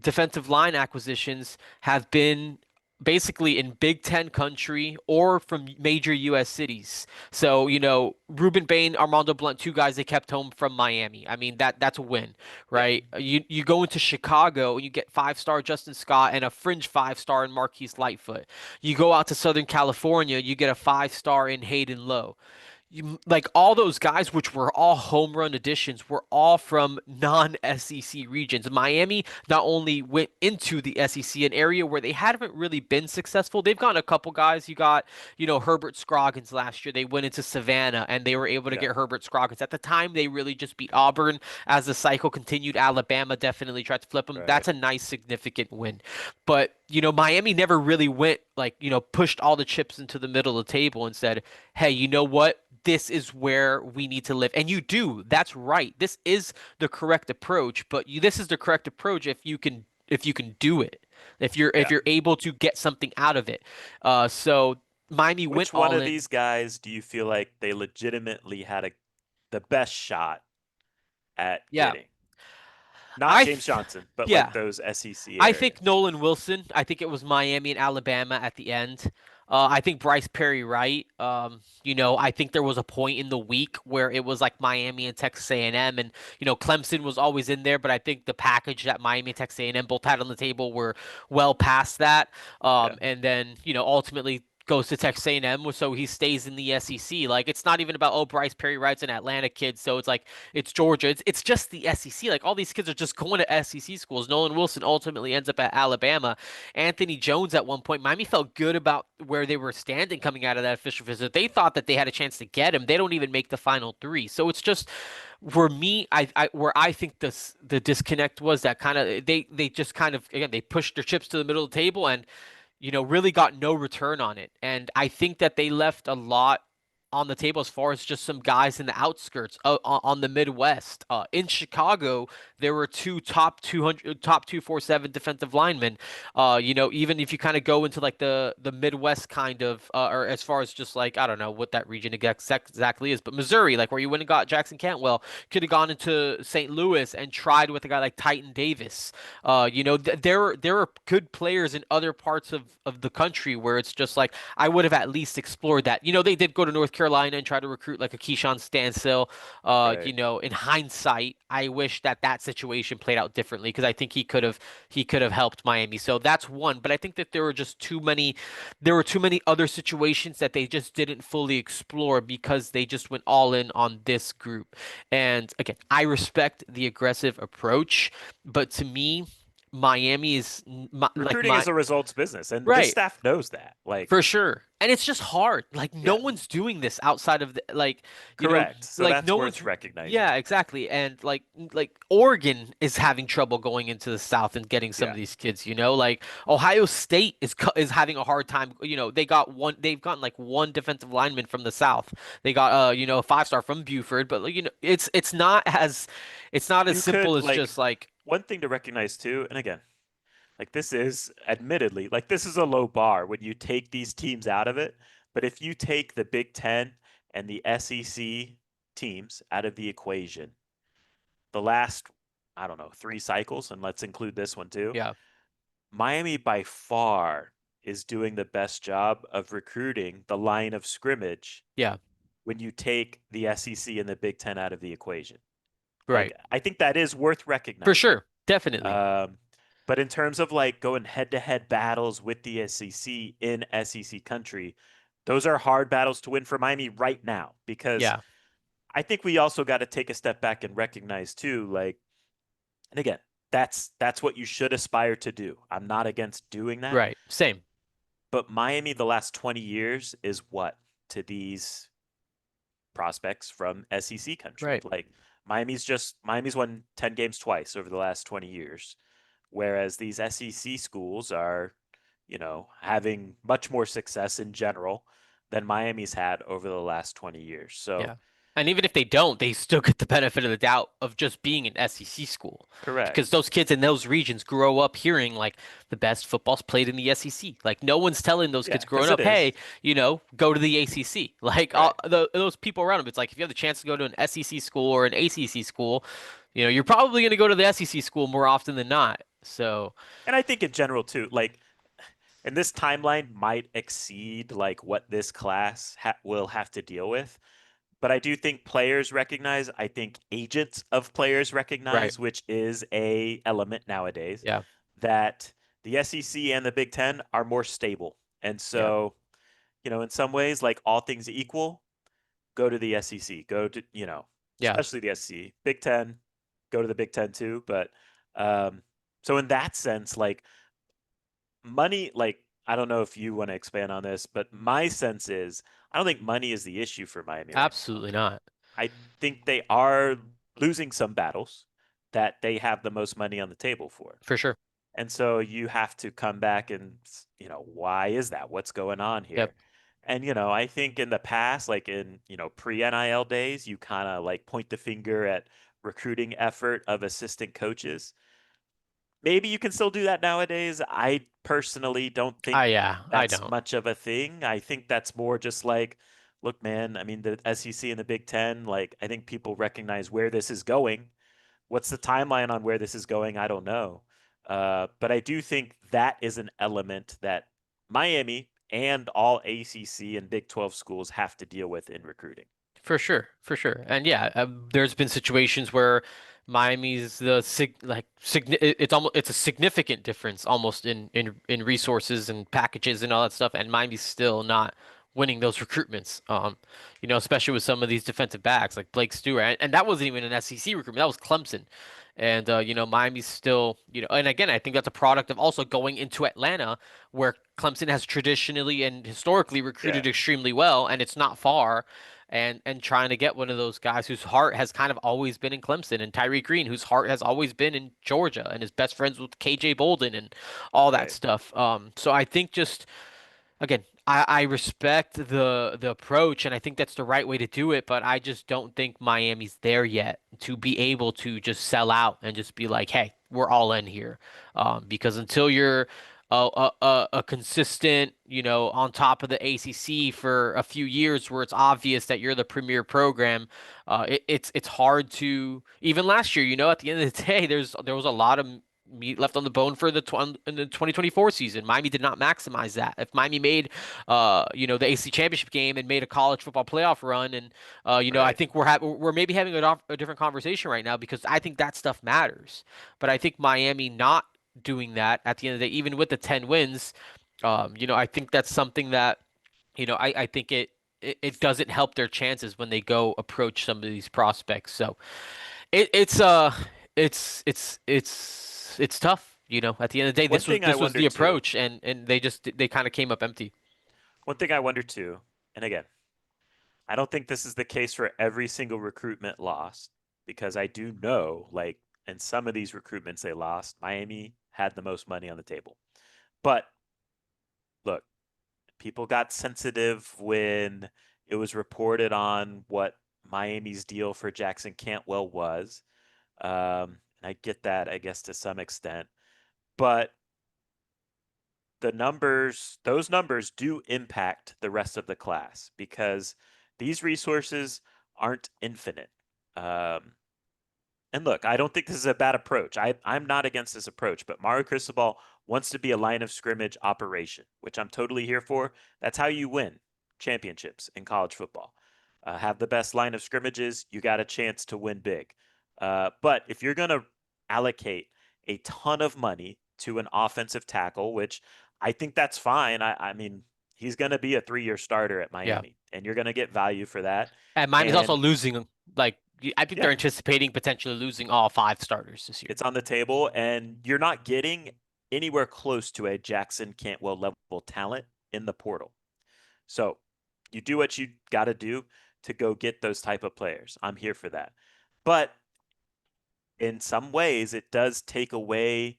defensive line acquisitions have been basically in Big Ten country or from major U.S. cities. So, Ruben Bain, Armando Blunt, two guys they kept home from Miami. I mean, that's a win, Yep. right? You go into Chicago and you get five-star Justin Scott and a fringe five-star in Marquise Lightfoot. You go out to Southern California, you get a five-star in Hayden Lowe. Like all those guys, which were all home run additions, were all from non-SEC regions. Miami not only went into the SEC, an area where they haven't really been successful. They've gotten a couple guys. You got, Herbert Scroggins last year. They went into Savannah and they were able to Yeah. get Herbert Scroggins. At the time, they really just beat Auburn. As the cycle continued, Alabama definitely tried to flip them. Right. That's a nice, significant win. But, Miami never really went like, pushed all the chips into the middle of the table and said, hey, you know what? This is where we need to live. And you do. That's right. This is the correct approach, but this is the correct approach if you can do it. If Yeah. you're able to get something out of it. So Miami went Which one all of in. these guys do you feel like they legitimately had the best shot at Yeah. getting? Not I James th Johnson, but like yeah. those SEC I think areas. Nolan Wilson. I think it was Miami and Alabama at the end. I think Bryce Perry Wright. I think there was a point in the week where it was like Miami and Texas A&M, and Clemson was always in there, but I think the package that Miami and Texas A&M both had on the table were well past that. Yeah. And then ultimately goes to Texas A&M, so he stays in the SEC. Like it's not even about Bryce Perry Wright's an Atlanta kid, so it's like it's Georgia. It's just the SEC. Like all these kids are just going to SEC schools. Nolan Wilson ultimately ends up at Alabama. Anthony Jones at one point, Miami felt good about where they were standing coming out of that official visit. They thought that they had a chance to get him. They don't even make the final three. So it's just for me, where I think the disconnect was that kind of they just kind of again they pushed their chips to the middle of the table and really got no return on it. And I think that they left a lot. on the table as far as just some guys in the outskirts on the Midwest. In Chicago, there were two top 200, top 247 defensive linemen. Even if you kind of go into like the Midwest kind of, or as far as just like I don't know what that region exactly is, but Missouri, like where you went and got Jackson Cantwell, could have gone into St. Louis and tried with a guy like Titan Davis. There are good players in other parts of the country where it's just like I would have at least explored that. They did go to North Carolina and try to recruit like a Keyshawn Stansel. Right. In hindsight, I wish that situation played out differently because I think he could have helped Miami. So that's one, but I think that there were too many other situations that they just didn't fully explore because they just went all in on this group. And again, I respect the aggressive approach, but to me, Miami is like Recruiting my is a results business, and this right. staff knows that. Like, For sure. And it's just hard. Like no yeah, one's doing this outside of correct. So like that's no one's worth recognizing. yeah, exactly. And like Oregon is having trouble going into the South and getting some Yeah. of these kids. Like Ohio State is having a hard time. They've gotten like one defensive lineman from the South. They got a 5-star from Buford, but it's not as You simple could as like just like one thing to recognize too, and again, like this is admittedly like this is a low bar when you take these teams out of it. But if you take the Big Ten and the SEC teams out of the equation, the last, I don't know, 3 cycles, and let's include this one too, yeah, Miami by far is doing the best job of recruiting the line of scrimmage yeah, when you take the SEC and the Big Ten out of the equation. Like, right. I think that is worth For recognizing. sure. Definitely. Um, but in terms of like going head to head battles with the SEC in SEC country, those are hard battles to win for Miami right now because Yeah, I think we also got to take a step back and recognize too, like, and again, that's what you should aspire to do. I'm not against doing that, right. Same. but Miami the last 20 years is what to these prospects from SEC country. Right. Like Miami's won 10 games twice over the last 20 years, whereas these SEC schools are, having much more success in general than Miami's had over the last 20 years. So, Yeah. And even if they don't, they still get the benefit of the doubt of just being an SEC school. Because correct. those kids in those regions grow up hearing like the best football's played in the SEC. Like no one's telling those Yeah, kids because growing it up, is. hey, go to the ACC. Like Right. those people around them, it's like if you have the chance to go to an SEC school or an ACC school, you're probably going to go to the SEC school more often than not. So, And I think in general too, like, and this timeline might exceed like what this class will have to deal with. But I do think players recognize, I think agents of players right. recognize, which is a element nowadays, Yeah. that the SEC and the Big Ten are more stable. And Yeah. so, in some ways, like all things equal, go to the SEC, go to, Yeah. especially the SEC. Big Ten, go to the Big Ten too. But so in that sense, like money, like I don't know if you want to expand on this, but my sense is I don't think money is the issue for Miami right now. Absolutely not. I think they are losing some battles that they have the most money on the table for. For sure. And so you have to come back and, why is that? What's going on Yep. here? And, I think in the past, like in, pre NIL days, you kind of like point the finger at recruiting effort of assistant coaches. Maybe you can still do that nowadays. I personally don't think Yeah, I that's don't. much of a thing. I think that's more just like, look, man, I mean, the SEC and the Big Ten, like, I think people recognize where this is going. What's the timeline on where this is going? I don't know. But I do think that is an element that Miami and all ACC and Big 12 schools have to deal with in recruiting. For sure, for sure. And yeah, there's been situations where Miami's the it's a significant difference almost in resources and packages and all that stuff, and Miami's still not winning those recruitments. Especially with some of these defensive backs like Blake Stewart, and that wasn't even an SEC recruitment, that was Clemson. And Miami's still, and again, I think that's a product of also going into Atlanta, where Clemson has traditionally and historically Yeah, recruited extremely well, and it's not far, and trying to get one of those guys whose heart has kind of always been in Clemson, and Tyree Green, whose heart has always been in Georgia, and is best friends with KJ Bolden and all that right. stuff. So I think just again, I respect the approach, and I think that's the right way to do it, but I just don't think Miami's there yet to be able to just sell out and just be like, hey, we're all in here. Because until you're a consistent, on top of the ACC for a few years where it's obvious that you're the premier program, it's hard to even last year, at the end of the day, there was a lot of meat left on the bone for in the 2024 season. Miami did not maximize that. If Miami made the AC championship game and made a college football playoff run, and I Right. think we're maybe having a different conversation right now because I think that stuff matters. But I think Miami not doing that at the end of the day, even with the 10 wins, I think that's something that I think it doesn't help their chances when they go approach some of these prospects. So it, it's uh it's tough. At the end of the day, One thing I this was wonder the too. approach, and they kind of came up empty. One thing I wonder too, and again, I don't think this is the case for every single recruitment lost because I do know, like, in some of these recruitments they lost, Miami had the most money on the table. But look, people got sensitive when it was reported on what Miami's deal for Jackson Cantwell was. And I get that, I guess, to some extent. But those numbers do impact the rest of the class because these resources aren't infinite. Um, and look, I don't think this is a bad approach. I'm not against this approach, but Mario Cristobal wants to be a line of scrimmage operation, which I'm totally here for. That's how you win championships in college football. Have the best line of scrimmages, you got a chance to win big. But if you're going to allocate a ton of money to an offensive tackle, which I think that's fine. I mean, he's going to be a 3-year starter at Yeah. Miami, and you're going to get value for that. And Miami's also And losing, like, I think they're yeah, anticipating potentially losing all five starters this year. it's on the table, and you're not getting anywhere close to a Jackson Cantwell level talent in the portal. So you do what you got to do to go get those type of players. I'm here for that. But in some ways, it does take away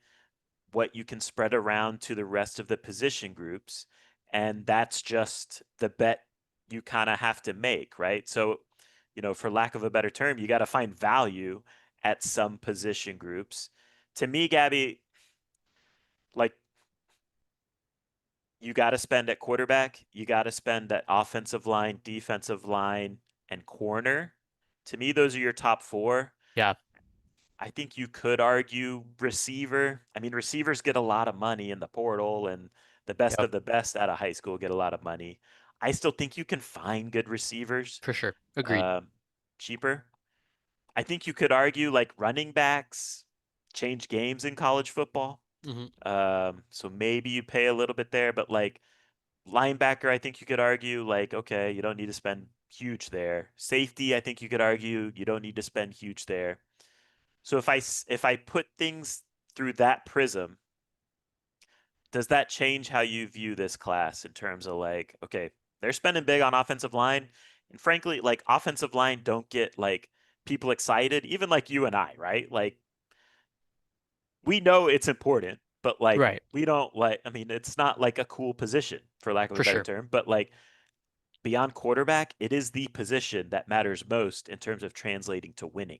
what you can spread around to the rest of the position groups. And that's just the bet you kind of have to make, right? So, for lack of a better term, you got to find value at some position groups. To me, Gabby, like you got to spend at quarterback, you got to spend at offensive line, defensive line, and corner. To me, those are your top four. Yeah. I think you could argue receiver. I mean, receivers get a lot of money in the portal, and the best Yep. of the best out of high school get a lot of money. I still think you can find good receivers For sure. Agreed. um, cheaper. I think you could argue like running backs change games in college football. Hmm. So maybe you pay a little bit there, but like linebacker, I think you could argue like, okay, you don't need to spend huge there. Safety, I think you could argue you don't need to spend huge there. So if I put things through that prism, does that change how you view this class in terms of like, okay, they're spending big on offensive line, and frankly, like offensive line don't get like people excited, even like you and I, right? Like we know it's important, but like Right. we don't like. I mean, it's not like a cool position for lack of a For better sure. term, but like beyond quarterback, it is the position that matters most in terms of translating to winning.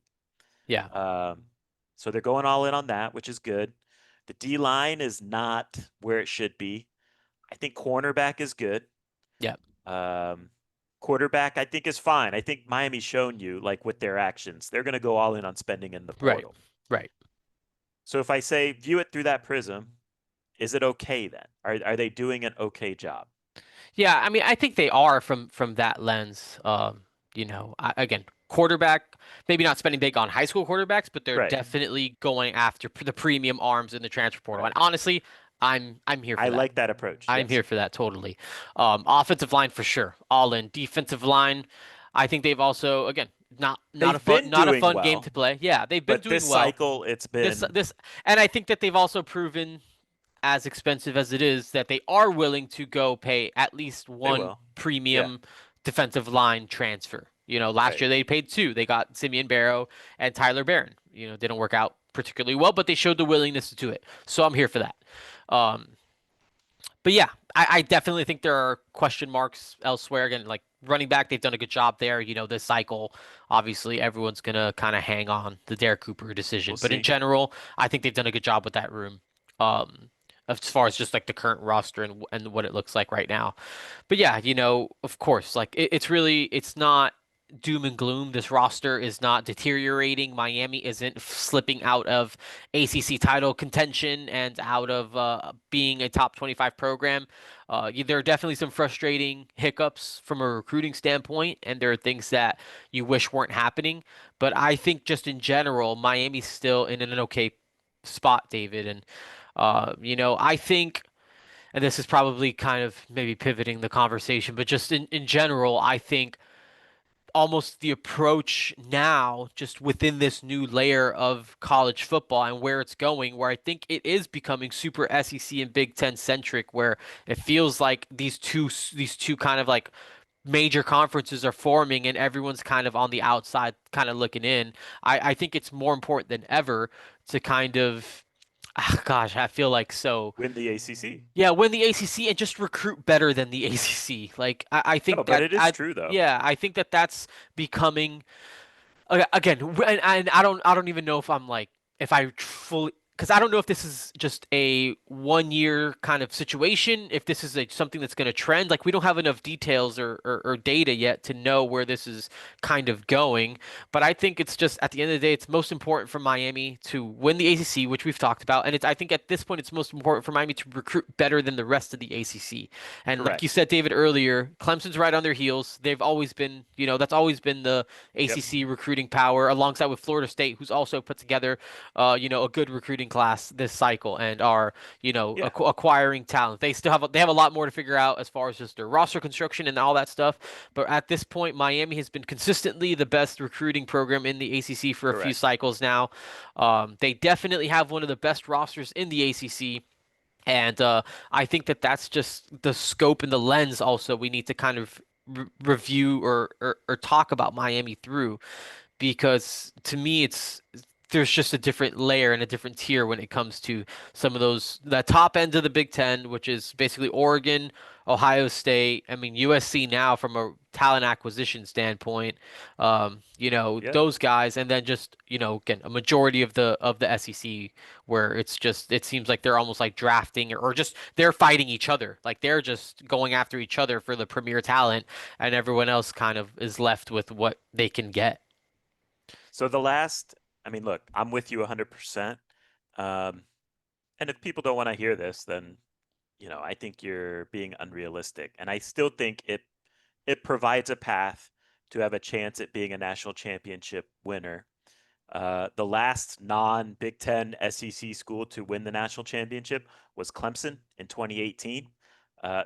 Yeah. Um, so they're going all in on that, which is good. The D line is not where it should be. I think cornerback is good. Yeah. Um, quarterback, I think, is fine. I think Miami's shown you, like with their actions, they're going to go all in on spending in the Right. portal. Right. So if I say view it through that prism, is it okay then? Are they doing an okay job? Yeah, I mean, I think they are from that lens. Again, quarterback, maybe not spending big on high school quarterbacks, but they're Right, definitely going after the premium arms in the transfer portal. And right. honestly, I'm here I for that. like that approach. I'm Yes. here for that totally. Offensive line for sure, all in. Defensive line, I think they've also again They've been not a doing fun game to well, play. Yeah, they've been but this doing well. cycle, it's This been, this and I think that they've also proven as expensive as it is, that they are willing to go pay at least they one will. Yeah, premium defensive line transfer. Last right. year they paid two. They got Simeon Barrow and Tyler Barron. Didn't work out particularly well, but they showed the willingness to do it. So I'm here for that. Um, but yeah, I definitely think there are question marks elsewhere. Again, like running back, they've done a good job there. This cycle, obviously, everyone's gonna kind of hang on the Derek Cooper decision. We'll But in see. general, I think they've done a good job with that room. Um, as far as just like the current roster and what it looks like right now. But yeah, of course, like it's not doom and gloom. This roster is not deteriorating. Miami isn't slipping out of ACC title contention and out of being a top 25 program. There are definitely some frustrating hiccups from a recruiting standpoint, and there are things that you wish weren't happening. But I think just in general, Miami's still in an okay spot, David. And I think and this is probably kind of maybe pivoting the conversation, but just in general, I think almost the approach now, just within this new layer of college football and where it's going, where I think it is becoming super SEC and Big Ten centric, where it feels like these two kind of like major conferences are forming and everyone's kind of on the outside kind of looking in. I think it's more important than ever to kind of gosh, I feel like so Win the ACC. yeah, win the ACC and just recruit better than the ACC. Like I No, think but that it is true though. yeah, I think that that's becoming again, and I don't even know if I'm like if I fully because I don't know if this is just a 1 year kind of situation, if this is something that's going to trend. Like we don't have enough details or data yet to know where this is kind of going. But I think it's just at the end of the day, it's most important for Miami to win the ACC, which we've talked about, and it's I think at this point it's most important for Miami to recruit better than the rest of the ACC. And like you Correct. said, David earlier, Clemson's right on their heels. They've always been, that's always been the Yep. ACC recruiting power, alongside with Florida State, who's also put together, a good recruiting class this cycle and are, Yeah. acquiring talent. They have a lot more to figure out as far as just their roster construction and all that stuff. But at this point, Miami has been consistently the best recruiting program in the ACC for a few Correct. cycles now. They definitely have one of the best rosters in the ACC. And I think that that's just the scope and the lens also we need to kind of review or talk about Miami through because to me it's there's just a different layer and a different tier when it comes to some of those the top end of the Big Ten, which is basically Oregon, Ohio State. I mean USC now from a talent acquisition standpoint, Yep. those guys, and then just again a majority of the SEC where it seems like they're almost like drafting or just they're fighting each other, like they're just going after each other for the premier talent, and everyone else kind of is left with what they can get. So I mean, look, I'm with you 100%. Um, and if people don't want to hear this, then, I think you're being unrealistic. And I still think it provides a path to have a chance at being a national championship winner. The last non-Big Ten SEC school to win the national championship was Clemson in 2018.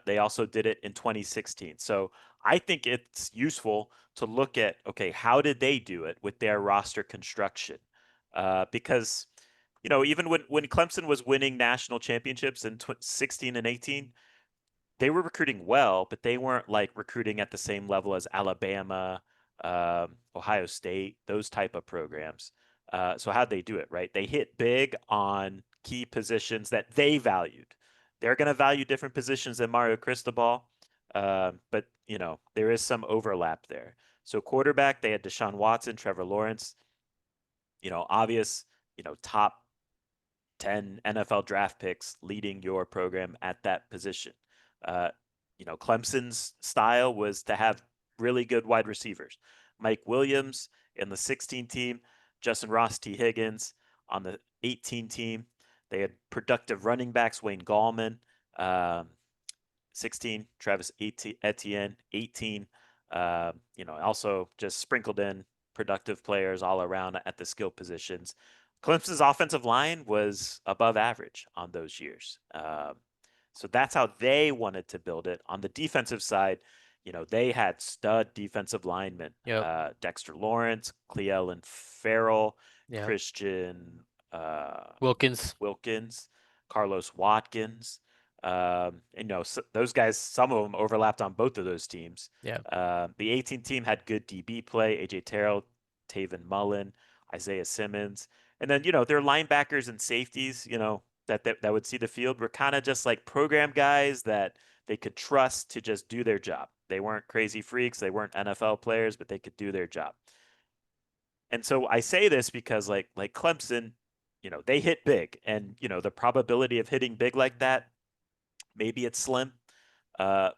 They also did it in 2016. So I think it's useful to look at, okay, how did they do it with their roster construction? Because, even when Clemson was winning national championships in 16 and 18, they were recruiting well, but they weren't like recruiting at the same level as Alabama, Ohio State, those type of programs. So how'd they do it, right? They hit big on key positions that they valued. They're going to value different positions than Mario Cristobal, but there is some overlap there. So quarterback, they had Deshaun Watson, Trevor Lawrence, obvious, top 10 NFL draft picks leading your program at that position. Uh, Clemson's style was to have really good wide receivers. Mike Williams in the 16 team, Justin Ross, T. Higgins on the 18 team. They had productive running backs, Wayne Gallman, um, 16, Travis Etienne, 18. Also just sprinkled in productive players all around at the skill positions. Clemson's offensive line was above average on those years. So that's how they wanted to build it. On the defensive side, they had stud defensive linemen, Yep. Dexter Lawrence, Cleellen Farrell, Yep. Christian Wilkins. Wilkins, Carlos Watkins. Those guys, some of them overlapped on both of those teams. Yep. The 18 team had good DB play, AJ Terrell, Taven Mullen, Isaiah Simmons. And then, their linebackers and safeties, that would see the field were kind of just like program guys that they could trust to just do their job. They weren't crazy freaks, they weren't NFL players, but they could do their job. And so I say this because like Clemson, they hit big, and the probability of hitting big like that, maybe it's slim. Uh,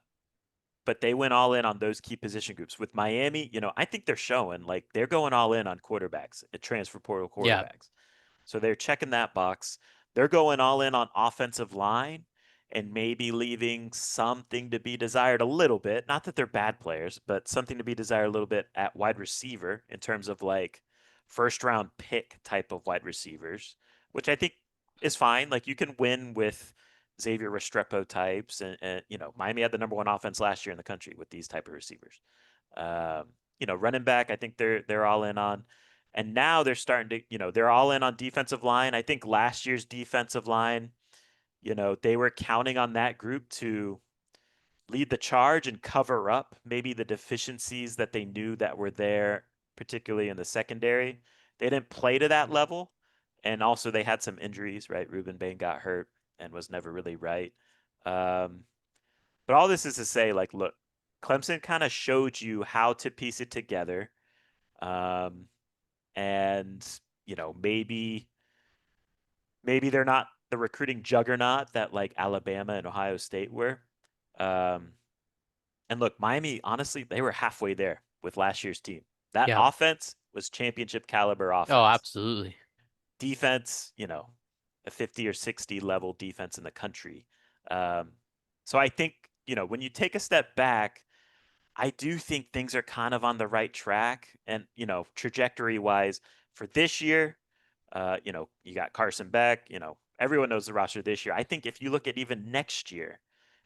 but they went all in on those key position groups. With Miami, I think they're showing like they're going all in on quarterbacks, transfer portal Yeah. quarterbacks. So they're checking that box. They're going all in on offensive line and maybe leaving something to be desired a little bit. Not that they're bad players, but something to be desired a little bit at wide receiver in terms of like first round pick type of wide receivers, which I think is fine. Like you can win with Xavier Restrepo types, and Miami had the number one offense last year in the country with these type of receivers. Um, Running back, I think they're all in on. And now they're starting to, they're all in on defensive line. I think last year's defensive line, they were counting on that group to lead the charge and cover up maybe the deficiencies that they knew that were there, particularly in the secondary. They didn't play to that level. And also they had some injuries, right? Ruben Bain got hurt and was never really right. Um, but all this is to say, like, look, Clemson kind of showed you how to piece it together. Um, and maybe they're not the recruiting juggernaut that like Alabama and Ohio State were. Um, and look, Miami, honestly, they were halfway there with last year's team. That Yeah. offense was championship caliber Oh, offense. absolutely. Defense, a 50 or 60 level defense in the country. Um, so I think, when you take a step back, I do think things are kind of on the right track. And, trajectory wise for this year, you got Carson Beck, everyone knows the roster this year. I think if you look at even next year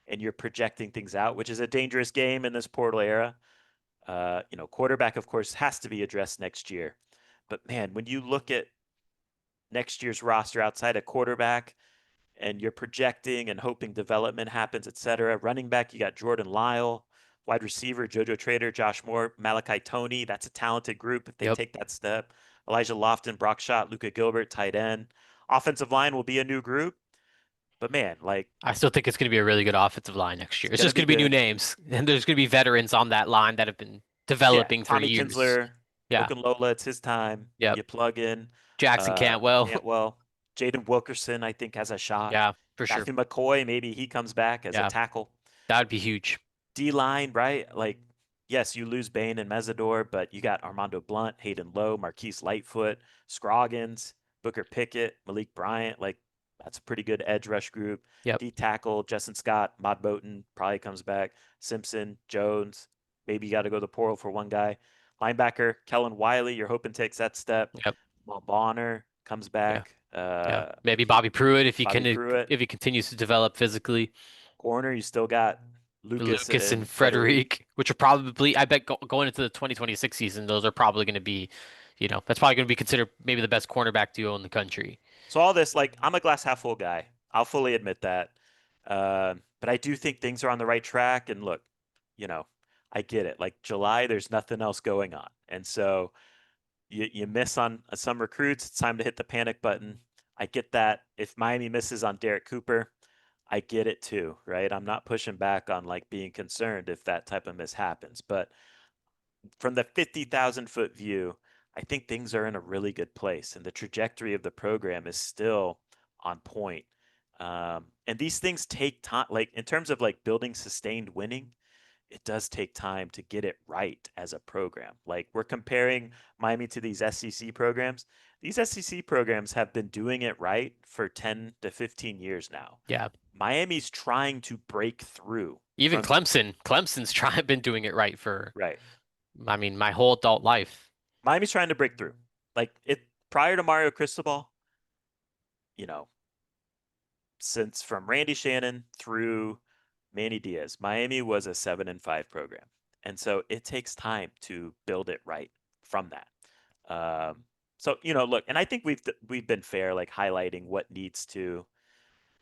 and you're projecting things out, which is a dangerous game in this portal era, quarterback, of course, has to be addressed next year. But man, when you look at next year's roster outside of quarterback, and you're projecting and hoping development happens, et cetera. Running back, you got Jordan Lyle. Wide receiver, JoJo Trader, Josh Moore, Malachi Tony. That's a talented group if they Yep. take that step. Elijah Lofton, Brock Schott, Luca Gilbert, tight end. Offensive line will be a new group, but man, like I still think it's going to be a really good offensive line next year. it's It's gonna just going be to be new good. names, and there's going to be veterans on that line that have been Yeah, developing for Tommy years. Kinsler, Yeah. Okunlola, it's his time. Yep. You plug in Jackson Cantwell. Cantwell. Jaden Wilkerson, I think, has a shot. Yeah, for sure. Matthew McCoy, maybe he comes back as a Yeah, tackle. that would be huge. D line, right? Like, yes, you lose Bain and Mesidor, but you got Armando Blunt, Hayden Lowe, Marquise Lightfoot, Scroggins, Booker Pickett, Malik Bryant. Like, that's a pretty good edge rush group. Yep. D tackle, Justin Scott, Mod Boten probably comes back. Simpson, Jones. Maybe you got to go to the portal for one guy. Linebacker, Kellen Wiley, you're hoping takes that step. Yep. Mal Bonner comes Yeah. back. Yeah. Maybe Bobby Pruitt Bobby Pruitt. if he continues to develop physically. Corner, you still got Lucas Lucas and and Frederic. Frederic, which are probably, I bet, going into the 2026 season, those are probably going to be, that's probably going to be considered maybe the best cornerback duo in the country. So all this, like, I'm a glass half full guy. I'll fully admit that. But I do think things are on the right track. And look, you know, I get it. Like July, there's nothing else going on, and so you miss on some recruits. It's time to hit the panic button. I get that. If Miami misses on Derek Cooper, I get it too, right? I'm not pushing back on like being concerned if that type of miss happens, but from the 50,000-foot view, I think things are in a really good place, and the trajectory of the program is still on point. And these things take time, like in terms of like building sustained winning, it does take time to get it right as a program. Like we're comparing Miami to these SEC programs. These SEC programs have been doing it right for 10 to 15 years now. Yeah. Miami's trying to break through Even from Clemson's trying been doing it right for, right. I mean, my whole adult life. Miami's trying to break through. Like it prior to Mario Cristobal, you know, since from Randy Shannon through Manny Diaz, Miami was a 7-5 program. And so it takes time to build it right from that. So look, and I think we've been fair, like highlighting what needs to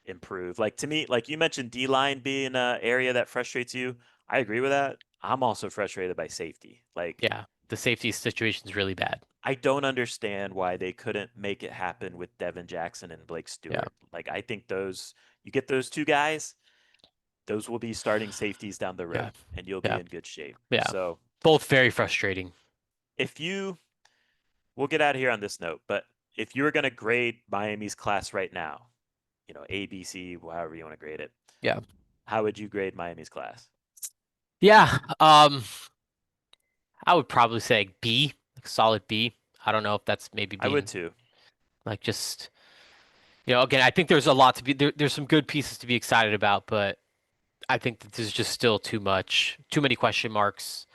improve. Like to me, like you mentioned, D line being an area that frustrates you. I agree with that. I'm also frustrated by safety. Like Yeah. The safety situation's really bad. I don't understand why they couldn't make it happen with Devin Jackson and Blake Yeah. Stewart. Like I think those you get those two guys, those will be starting safeties down the Yeah. road, and you'll be Yeah. in good shape. Yeah. So Both very frustrating. if you, we'll get out of here on this note, but if you were going to grade Miami's class right now, A, B, C, however you want to grade it, Yeah. how would you grade Miami's class? Yeah. I would probably say B, like solid B. I don't know if that's maybe I would being too. like just, again, I think there's a lot to be there's some good pieces to be excited about, but I think that there's just still too many question marks.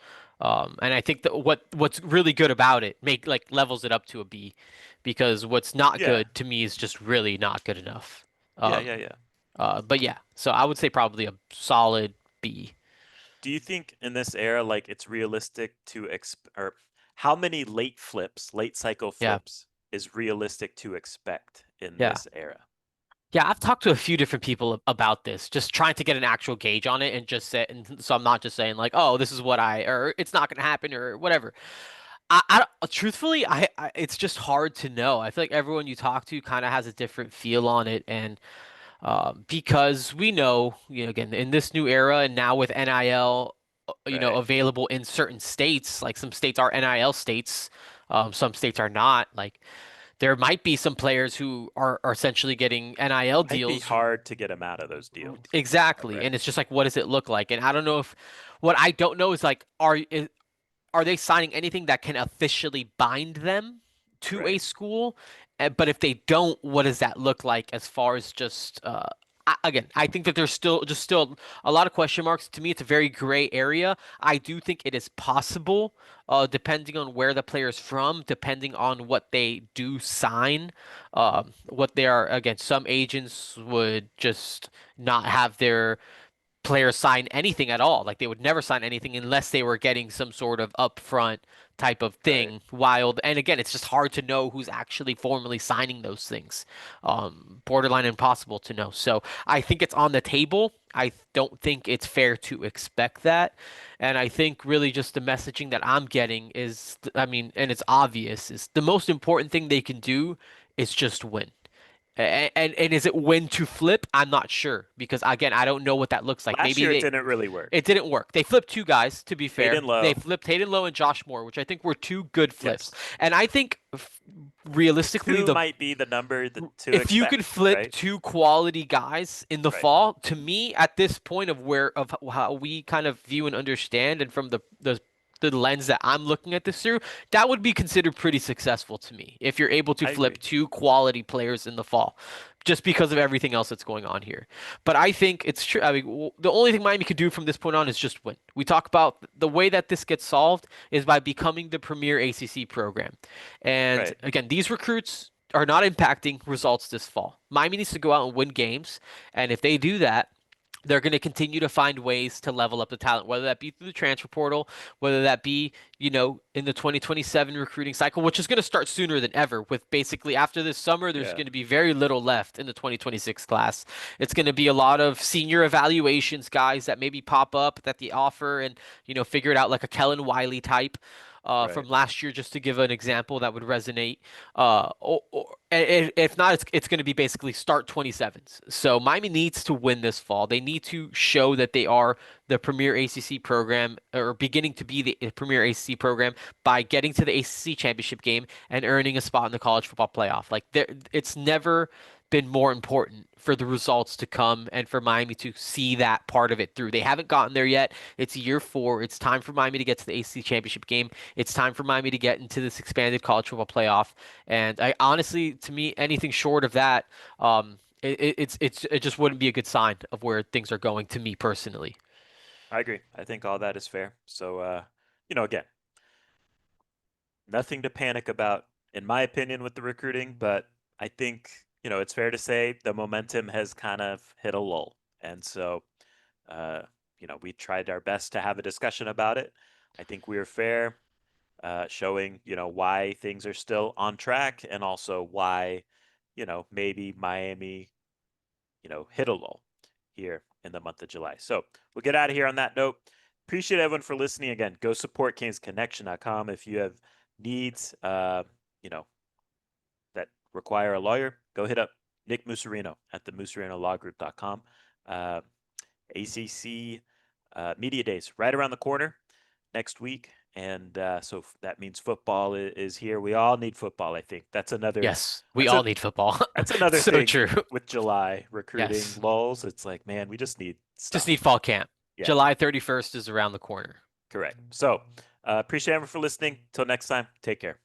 And I think that what's really good about it make like levels it up to a B, because what's not Yeah. good to me is just really not good enough. Yeah, Um, yeah, yeah. but yeah, so I would say probably a solid B. Do you think in this era, like it's realistic to or how many late cycle Yeah, flips is realistic to expect in yeah. this era? Yeah, I've talked to a few different people about this, just trying to get an actual gauge on it, and just say, and so I'm not just saying like, oh, this is what or it's not gonna happen, or whatever. Truthfully, it's just hard to know. I feel like everyone you talk to kind of has a different feel on it, and because we know, again, in this new era, and now with NIL, Right. available in certain states, like some states are NIL states, some states are not. Like there might be some players who are essentially getting NIL Might be deals. hard to get them out of those deals. Exactly. Right. And it's just like, what does it look like? And I don't know if what I don't know is like, are they signing anything that can officially bind them to a Right. school? But if they don't, what does that look like as far as just again, I think that there's still a lot of question marks. To me, it's a very gray area. I do think it is possible, depending on where the player's from, depending on what they do sign, what they are. Again, some agents would just not have their players sign anything at all. Like they would never sign anything unless they were getting some sort of upfront type of Right. thing. Wild, and again, it's just hard to know who's actually formally signing those things. Borderline impossible to know. So I think it's on the table. I don't think it's fair to expect that. And I think really just the messaging that I'm getting is, I mean, and it's obvious, is the most important thing they can do is just win. And is it when to flip? I'm not sure because again, I don't know what that looks like. Last Maybe year it didn't really work. it didn't work. They flipped two guys, to be fair. Hayden They Lowe. flipped Hayden Lowe and Josh Moore, which I think were two good flips. Yes. And I think realistically, Two the might be the number to if you could expect, flip right? two quality guys in the Right. fall, to me, at this point of how we kind of view and understand, and from the lens that I'm looking at this through, that would be considered pretty successful to me if you're able to I agree. flip two quality players in the fall, just because of everything else that's going on here. But I think it's true. I mean, the only thing Miami could do from this point on is just win. We talk about the way that this gets solved is by becoming the premier ACC program. And Right. again, these recruits are not impacting results this fall. Miami needs to go out and win games, and if they do that, they're going to continue to find ways to level up the talent, whether that be through the transfer portal, whether that be, in the 2027 recruiting cycle, which is going to start sooner than ever. With basically after this summer, there's Yeah. going to be very little left in the 2026 class. It's going to be a lot of senior evaluations, guys that maybe pop up that the offer and, figure it out like a Kellen Wiley type. Right. From last year, just to give an example that would resonate. If not, it's going to be basically start 27s. So Miami needs to win this fall. They need to show that they are the premier ACC program, or beginning to be the premier ACC program, by getting to the ACC championship game and earning a spot in the college football playoff. Like it's never been more important for the results to come and for Miami to see that part of it through. They haven't gotten there yet. It's year 4. It's time for Miami to get to the ACC championship game. It's time for Miami to get into this expanded college football playoff. And I honestly, to me, anything short of that, it just wouldn't be a good sign of where things are going to me personally. I agree. I think all that is fair. So, again, nothing to panic about, in my opinion, with the recruiting, but I think, it's fair to say the momentum has kind of hit a lull. And so, uh, we tried our best to have a discussion about it. I think we were fair, showing, why things are still on track and also why, maybe Miami, hit a lull here in the month of July. So we'll get out of here on that note. Appreciate everyone for listening. Again, go support canesconnection.com if you have needs, that require a lawyer. Go hit up Nick Musarino at the musarino lawgroup.com. ACC Media Days right around the corner next week. And so that means football is here. We all need football, I think. Yes, we That's all a need football. that's another So thing true. with July recruiting Yes. lulls. It's like, man, we just need Just need stuff. fall camp. Yeah, July 31st is around the corner. correct. So appreciate everyone for listening. Till next time, take care.